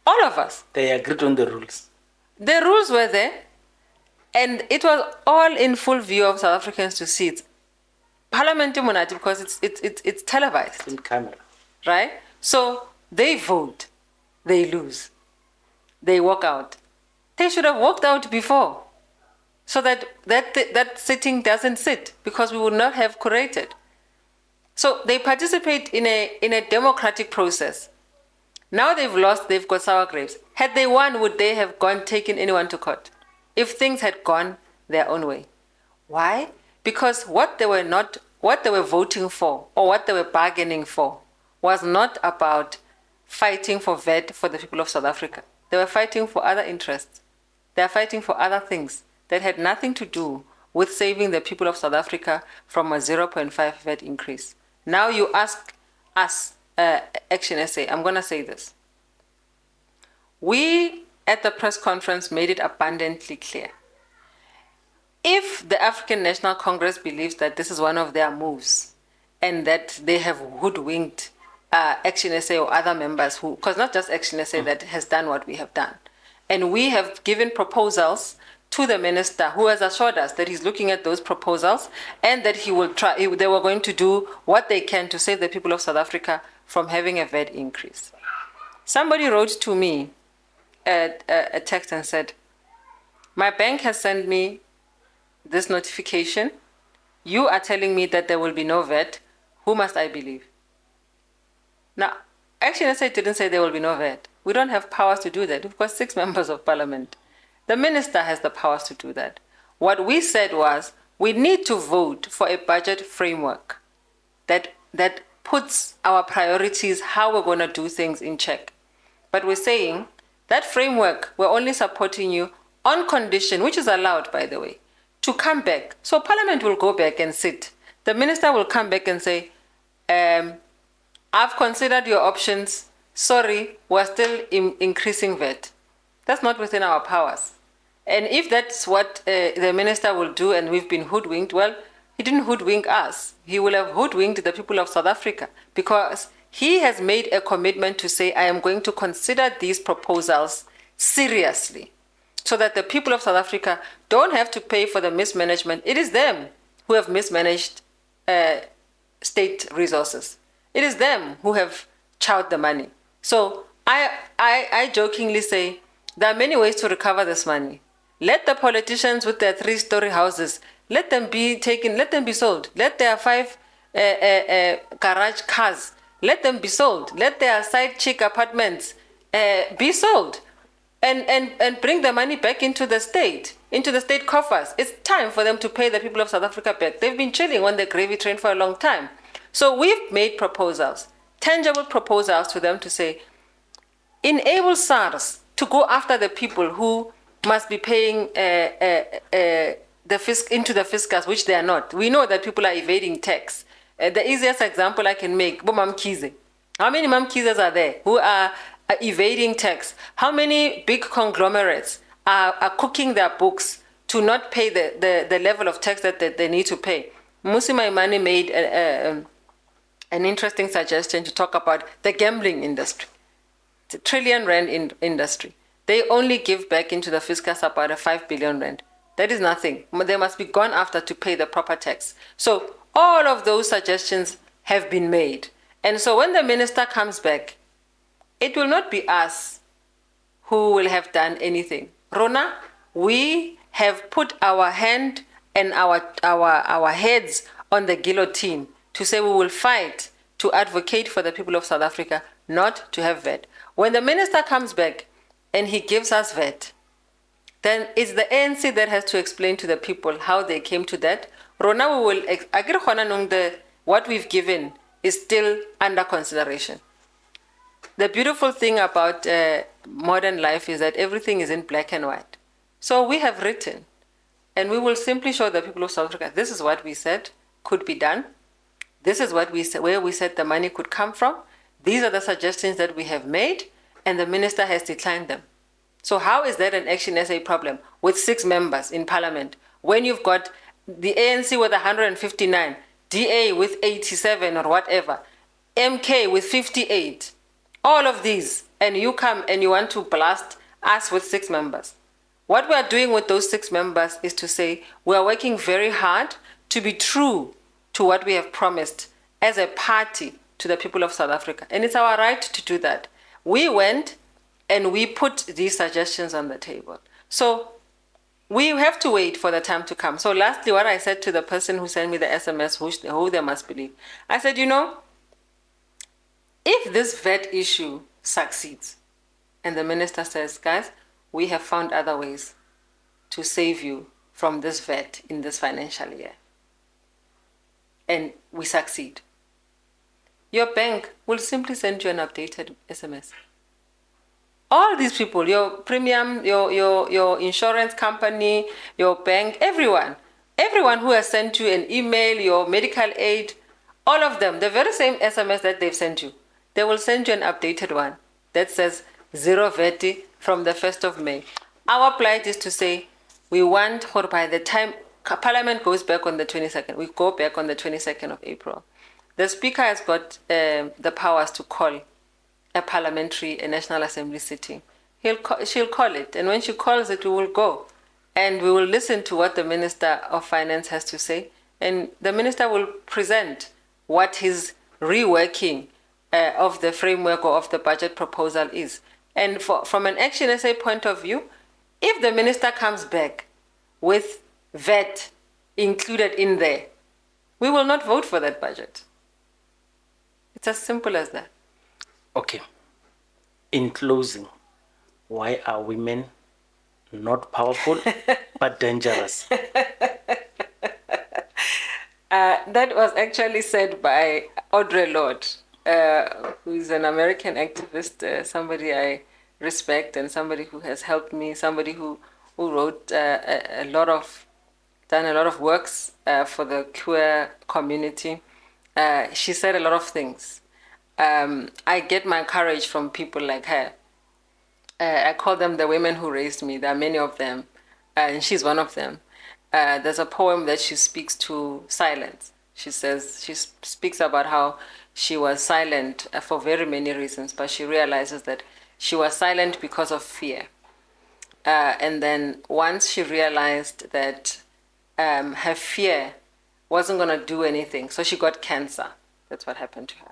All of us. They agreed on the rules. The rules were there, and it was all in full view of South Africans to see it. Parliamentary monarchy, because it's televised. In camera. Right? So they vote, they lose, they walk out. They should have walked out before, so that sitting doesn't sit, because we would not have corrected. So they participate in a democratic process. Now they've lost, they've got sour grapes. Had they won, would they have taken anyone to court? If things had gone their own way. Why? Because what they were voting for, or what they were bargaining for, was not about fighting for VAT for the people of South Africa. They were fighting for other interests. They are fighting for other things that had nothing to do with saving the people of South Africa from a 0.5 VAT increase. Now you ask us, Action SA, I'm going to say this. We, at the press conference, made it abundantly clear. If the African National Congress believes that this is one of their moves and that they have hoodwinked Action SA or other members because not just Action SA that has done what we have done. And we have given proposals to the minister, who has assured us that he's looking at those proposals and that he will try, they were going to do what they can to save the people of South Africa from having a VAT increase. Somebody wrote to me a text and said, my bank has sent me this notification. You are telling me that there will be no VAT. Who must I believe? Now, actually, I didn't say there will be no VAT. We don't have powers to do that. We've got 6 members of parliament. The minister has the powers to do that. What we said was, we need to vote for a budget framework that puts our priorities, how we're going to do things, in check. But we're saying that framework, we're only supporting you on condition, which is allowed, by the way, to come back. So Parliament will go back and sit. The minister will come back and say, I've considered your options. Sorry, we're still increasing VAT. That's not within our powers. And if that's what the minister will do and we've been hoodwinked, well, he didn't hoodwink us. He will have hoodwinked the people of South Africa, because he has made a commitment to say, I am going to consider these proposals seriously so that the people of South Africa don't have to pay for the mismanagement. It is them who have mismanaged state resources. It is them who have chowed the money. So I jokingly say, there are many ways to recover this money. Let the politicians with their 3-story houses, let them be taken, let them be sold. Let their 5 garage cars, let them be sold. Let their side chick apartments be sold. And bring the money back into the state coffers. It's time for them to pay the people of South Africa back. They've been chilling on the gravy train for a long time. So we've made proposals, tangible proposals to them to say, enable SARS to go after the people who must be paying into the fiscus, which they are not. We know that people are evading tax. The easiest example I can make, Mam Kize. How many Mam Kizes are there who are evading tax? How many big conglomerates are cooking their books to not pay the level of tax that they need to pay? Musi Maimane made an interesting suggestion to talk about the gambling industry. It's a R1 trillion industry. They only give back into the fiscus about a 5 billion rand. That is nothing. They must be gone after to pay the proper tax. So all of those suggestions have been made. And so when the minister comes back, it will not be us who will have done anything. Rona, we have put our hand and our heads on the guillotine to say we will fight to advocate for the people of South Africa not to have VAT. When the minister comes back and he gives us VAT, then it's the ANC that has to explain to the people how they came to that. Rona, we will, what we've given is still under consideration. The beautiful thing about modern life is that everything is in black and white. So we have written, and we will simply show the people of South Africa, this is what we said could be done. This is what where we said the money could come from. These are the suggestions that we have made, and the minister has declined them. So how is that an Action SA problem with 6 members in parliament when you've got the ANC with 159, DA with 87 or whatever, MK with 58, all of these, and you come and you want to blast us with 6 members? What we are doing with those 6 members is to say we are working very hard to be true to what we have promised as a party to the people of South Africa. And it's our right to do that. We went and we put these suggestions on the table. So we have to wait for the time to come. So lastly, what I said to the person who sent me the SMS, who they must believe, I said, you know, if this VAT issue succeeds, and the minister says, guys, we have found other ways to save you from this VAT in this financial year, and we succeed, your bank will simply send you an updated SMS. All these people, your premium, your insurance company, your bank, everyone who has sent you an email, your medical aid, all of them, the very same SMS that they've sent you, they will send you an updated one that says 0 VAT from the 1st of May. Our plight is to say, we want, or by the time Parliament goes back on the 22nd, we go back on the 22nd of April. The Speaker has got the powers to call a parliamentary, a National Assembly sitting. She'll call it, and when she calls it, we will go. and we will listen to what the Minister of Finance has to say, and the Minister will present what his reworking of the framework or of the budget proposal is. And from an Action SA point of view, if the Minister comes back with VAT included in there, we will not vote for that budget. It's as simple as that. Okay. In closing, why are women not powerful but dangerous? That was actually said by Audre Lorde, who is an American activist, somebody I respect and somebody who has helped me, somebody who wrote done a lot of works for the queer community. She said a lot of things. I get my courage from people like her. I call them the women who raised me. There are many of them, and she's one of them. There's a poem that she speaks to silence. She speaks about how she was silent for very many reasons, but she realizes that she was silent because of fear. And then once she realized that her fear wasn't going to do anything, so she got cancer. That's what happened to her.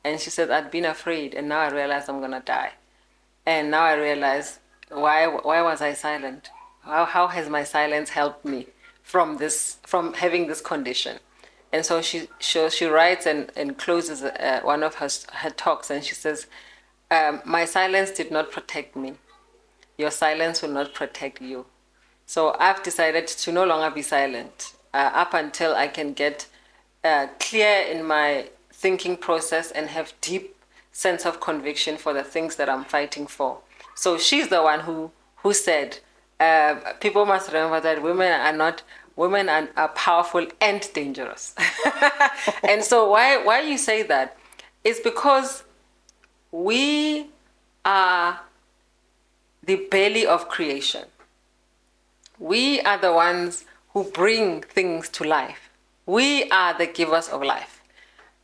And she said, I'd been afraid, and now I realize I'm going to die. And now I realize, why was I silent? How has my silence helped me from having this condition? And so she writes and closes one of her talks, and she says, my silence did not protect me. Your silence will not protect you. So I've decided to no longer be silent up until I can get clear in my thinking process and have deep sense of conviction for the things that I'm fighting for. So she's the one who said, people must remember that women are powerful and dangerous. And so why you say that is because we are the belly of creation. We are the ones who bring things to life. We are the givers of life.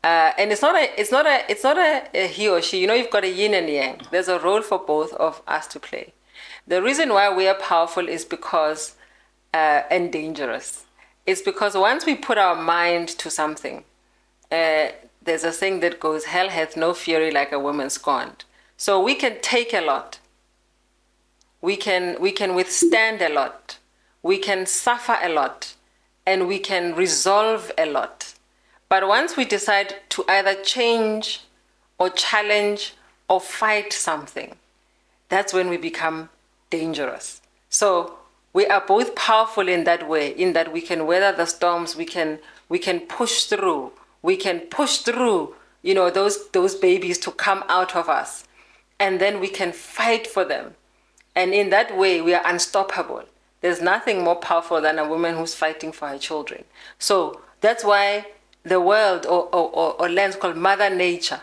And it's not a he or she. You know, you've got a yin and yang. There's a role for both of us to play. The reason why we are powerful is because, and dangerous, is because once we put our mind to something, there's a saying that goes, hell hath no fury like a woman scorned. So we can take a lot. We can withstand a lot. We can suffer a lot. And we can resolve a lot. But once we decide to either change or challenge or fight something, that's when we become dangerous. So we are both powerful in that way, in that we can weather the storms, we can push through. We can push through, you know, those babies to come out of us. And then we can fight for them. And in that way, we are unstoppable. There's nothing more powerful than a woman who's fighting for her children. So that's why the world or lands called Mother Nature,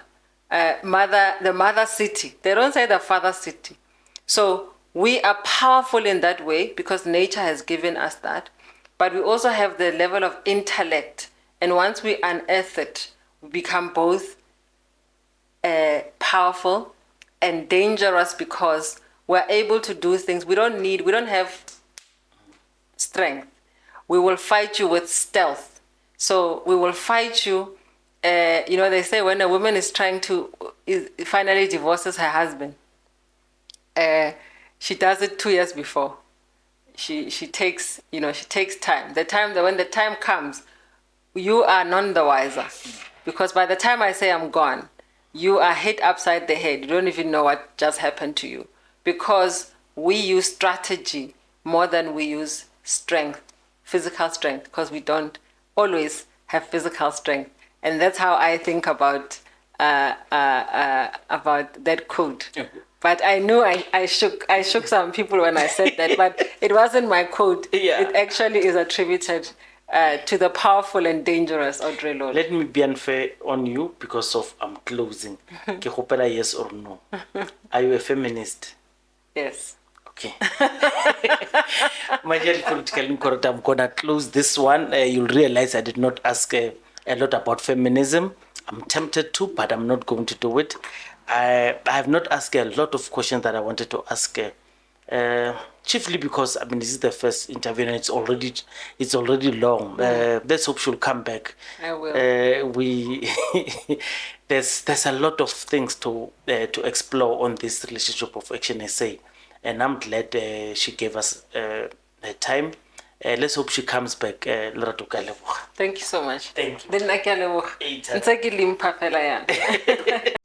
the Mother City. They don't say the Father City. So we are powerful in that way because nature has given us that. But we also have the level of intellect. And once we unearth it, we become both powerful and dangerous because we're able to do things. We don't have strength. We will fight you with stealth. So we will fight you. You know, they say when a woman is finally divorces her husband, she does it 2 years before. She takes time. When the time comes, you are none the wiser. Because by the time I say I'm gone, you are hit upside the head. You don't even know what just happened to you. Because we use strategy more than we use strength, physical strength, because we don't always have physical strength. And that's how I think about that quote. Yeah. But I knew I shook some people when I said that, but it wasn't my quote. Yeah. It actually is attributed to the powerful and dangerous Audre Lorde. Let me be unfair on you because of I'm closing. Ke hopela yes or no. Are you a feminist? Yes. Okay. My dear political incorrect, I'm gonna close this one. You'll realize I did not ask a lot about feminism. I'm tempted to, but I'm not going to do it. I have not asked a lot of questions that I wanted to ask Chiefly because I mean this is the first interview and it's already long. Let's hope she'll come back. I will. We there's a lot of things to explore on this relationship of Action SA, and I'm glad she gave us her time. Let's hope she comes back. Lerato ka leboga. Thank you so much. Thank you. Then I can Anytime. Ntse ke le mpha fela yana.